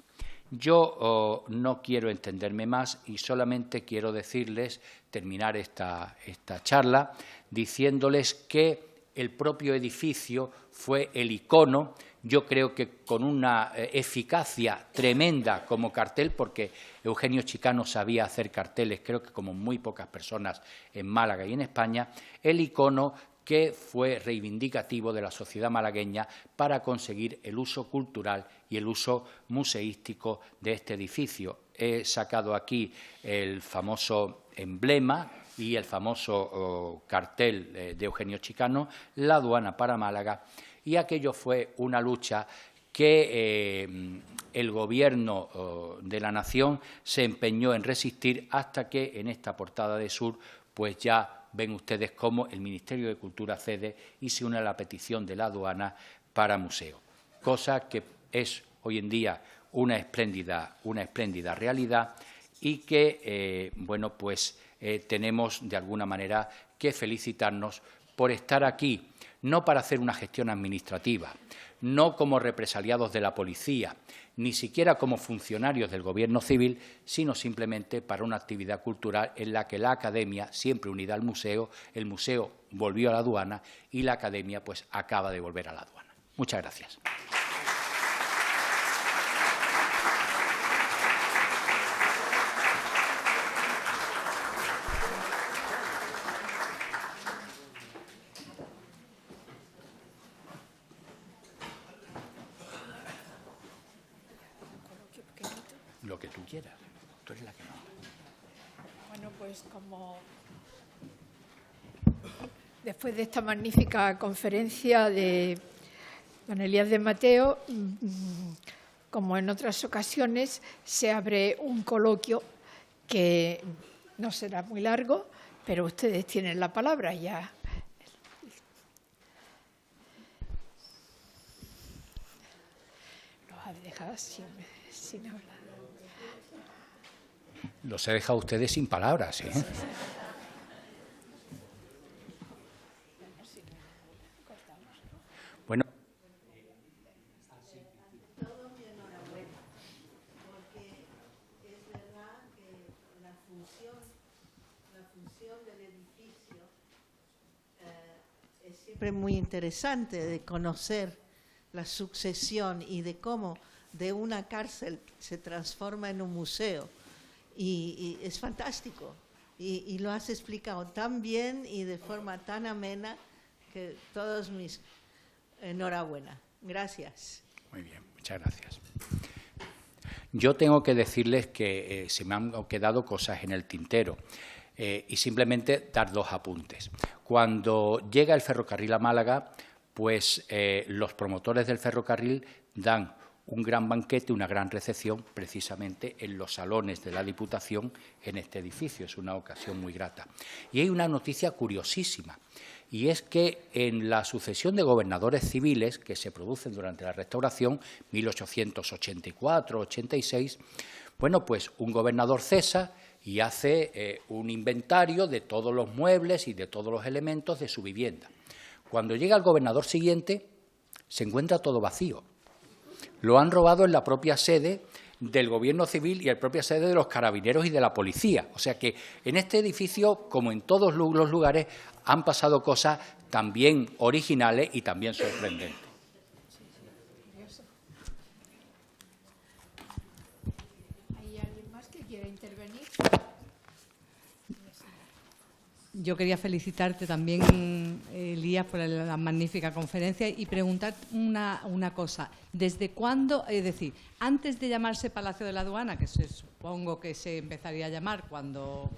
Yo no quiero entenderme más y solamente quiero decirles, terminar esta charla, diciéndoles que el propio edificio fue el icono, yo creo que con una eficacia tremenda como cartel, porque Eugenio Chicano sabía hacer carteles, creo que como muy pocas personas en Málaga y en España, el icono que fue reivindicativo de la sociedad malagueña para conseguir el uso cultural y el uso museístico de este edificio. He sacado aquí el famoso emblema y el famoso cartel de Eugenio Chicano, la aduana para Málaga, y aquello fue una lucha que el Gobierno de la Nación se empeñó en resistir hasta que en esta portada de Sur pues ya ven ustedes cómo el Ministerio de Cultura cede y se une a la petición de la aduana para museo, cosa que es hoy en día una espléndida realidad y que bueno, pues tenemos de alguna manera que felicitarnos por estar aquí, no para hacer una gestión administrativa, no como represaliados de la policía, ni siquiera como funcionarios del Gobierno civil, sino simplemente para una actividad cultural en la que la Academia, siempre unida al museo, el museo volvió a la aduana y la Academia pues acaba de volver a la aduana. Muchas gracias. Lo que tú quieras. Tú eres la que manda. Bueno, pues como después de esta magnífica conferencia de don Elías de Mateo, como en otras ocasiones, se abre un coloquio que no será muy largo, pero ustedes tienen la palabra ya. Los has dejado sin hablar. Los he dejado a ustedes sin palabras, ¿eh? Bueno. Todo mi enhorabuena, porque es verdad que la función del edificio es siempre muy interesante de conocer la sucesión y de cómo de una cárcel se transforma en un museo. Y es fantástico. Y lo has explicado tan bien y de forma tan amena que todos mis enhorabuena. Gracias. Muy bien, muchas gracias. Yo tengo que decirles que se me han quedado cosas en el tintero y simplemente dar dos apuntes. Cuando llega el ferrocarril a Málaga, pues los promotores del ferrocarril dan un gran banquete, una gran recepción, precisamente en los salones de la Diputación en este edificio. Es una ocasión muy grata. Y hay una noticia curiosísima, y es que en la sucesión de gobernadores civiles que se producen durante la Restauración, 1884-86, bueno, pues un gobernador cesa y hace un inventario de todos los muebles y de todos los elementos de su vivienda. Cuando llega el gobernador siguiente, se encuentra todo vacío. Lo han robado en la propia sede del Gobierno civil y en la propia sede de los carabineros y de la policía. O sea que en este edificio, como en todos los lugares, han pasado cosas también originales y también sorprendentes. ¿Hay alguien más que quiera intervenir? Yo quería felicitarte también, Elías, por la magnífica conferencia y preguntar una cosa. ¿Desde cuándo, es decir, antes de llamarse Palacio de la Aduana, que supongo que se empezaría a llamar cuando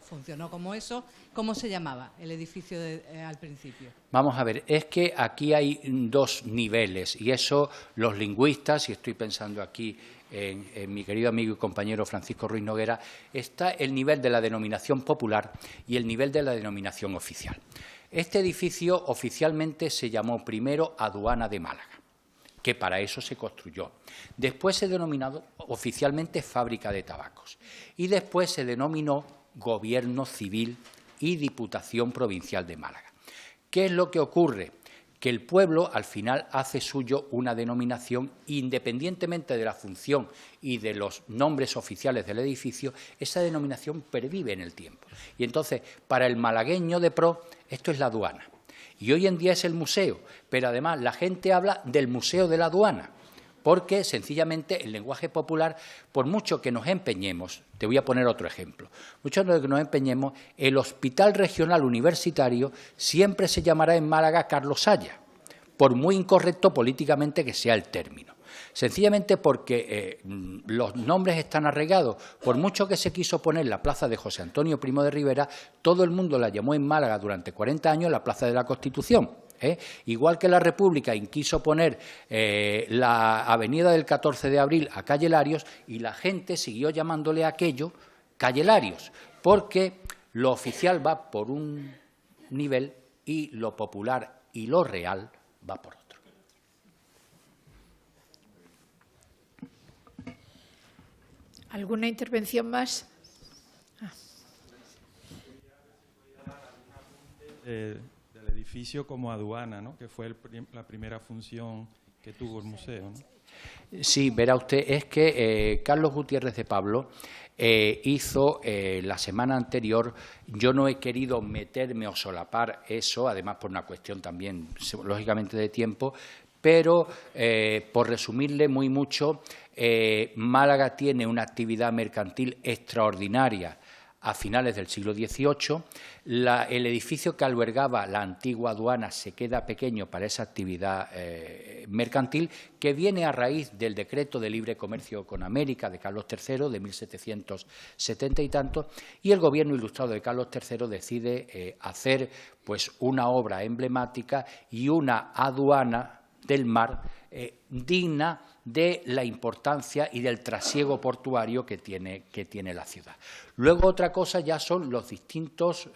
funcionó como eso, ¿cómo se llamaba el edificio al principio? Vamos a ver, es que aquí hay dos niveles y eso los lingüistas, y estoy pensando aquí en mi querido amigo y compañero Francisco Ruiz Noguera, está el nivel de la denominación popular y el nivel de la denominación oficial. Este edificio oficialmente se llamó primero Aduana de Málaga, que para eso se construyó. Después se denominó oficialmente Fábrica de Tabacos y después se denominó Gobierno Civil y Diputación Provincial de Málaga. ¿Qué es lo que ocurre? Que el pueblo al final hace suyo una denominación, independientemente de la función y de los nombres oficiales del edificio, esa denominación pervive en el tiempo. Y entonces, para el malagueño de pro, esto es la aduana. Y hoy en día es el museo, pero además la gente habla del Museo de la Aduana, porque sencillamente el lenguaje popular, por mucho que nos empeñemos, te voy a poner otro ejemplo, mucho que nos empeñemos, el Hospital Regional Universitario siempre se llamará en Málaga Carlos Saya, por muy incorrecto políticamente que sea el término. Sencillamente porque los nombres están arraigados. Por mucho que se quiso poner la plaza de José Antonio Primo de Rivera, todo el mundo la llamó en Málaga durante 40 años la Plaza de la Constitución. Igual que la República quiso poner la avenida del 14 de abril a Calle Larios y la gente siguió llamándole a aquello Calle Larios, porque lo oficial va por un nivel y lo popular y lo real va por otro. ¿Alguna intervención más? Del edificio. edificio como aduana, ¿no? Que fue la primera función que tuvo el museo, ¿no? Sí, verá usted, es que Carlos Gutiérrez de Pablo hizo la semana anterior, yo no he querido meterme o solapar eso, además por una cuestión también, lógicamente, de tiempo, pero por resumirle muy mucho, Málaga tiene una actividad mercantil extraordinaria a finales del siglo XVIII. El edificio que albergaba la antigua aduana se queda pequeño para esa actividad mercantil, que viene a raíz del decreto de libre comercio con América de Carlos III de 1770 y tantos, y el gobierno ilustrado de Carlos III decide hacer pues una obra emblemática y una aduana del mar digna de la importancia y del trasiego portuario que tiene la ciudad. Luego otra cosa ya son los distintos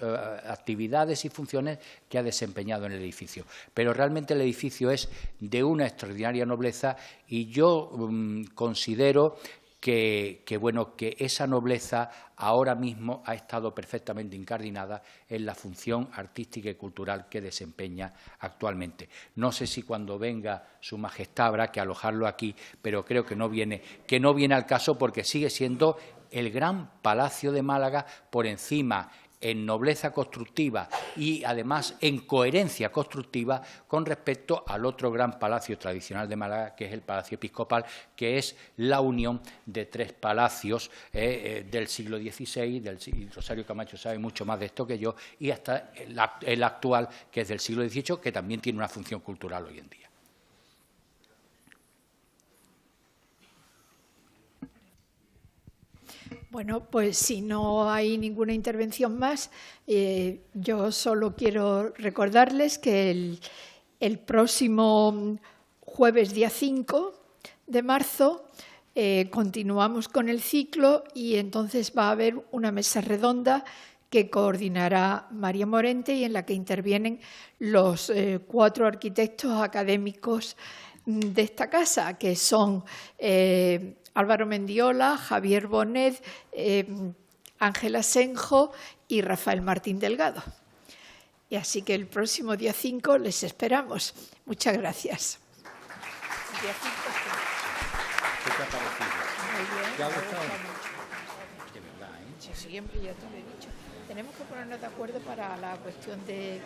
actividades y funciones que ha desempeñado en el edificio, pero realmente el edificio es de una extraordinaria nobleza y yo considero que esa nobleza ahora mismo ha estado perfectamente incardinada en la función artística y cultural que desempeña actualmente. No sé si cuando venga Su Majestad habrá que alojarlo aquí, pero creo que no viene al caso, porque sigue siendo el gran palacio de Málaga por encima en nobleza constructiva y, además, en coherencia constructiva con respecto al otro gran palacio tradicional de Málaga, que es el Palacio Episcopal, que es la unión de tres palacios del siglo XVI, Rosario Camacho sabe mucho más de esto que yo, y hasta el actual, que es del siglo XVIII, que también tiene una función cultural hoy en día. Bueno, pues si no hay ninguna intervención más, yo solo quiero recordarles que el próximo jueves, día 5 de marzo, continuamos con el ciclo y entonces va a haber una mesa redonda que coordinará María Morente y en la que intervienen los 4 arquitectos académicos de esta casa, que son Álvaro Mendiola, Javier Bonet, Ángel Asenjo y Rafael Martín Delgado. Y así que el próximo día 5 les esperamos. Muchas gracias. ¿Qué te ha parecido? Muy bien. ¿Te ha gustado? De verdad, ¿eh? Sí, siempre, ya te lo he dicho. Tenemos que ponernos de acuerdo para la cuestión de...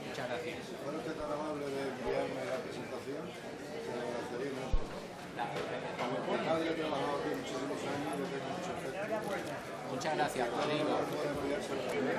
Muchas gracias. ¿Fuera usted tan amable de enviarme la presentación? Se lo agradecería mucho. Como alcalde he trabajado aquí muchísimos años y tengo mucho efecto. Muchas gracias, Rodrigo. Puede enviárselo también.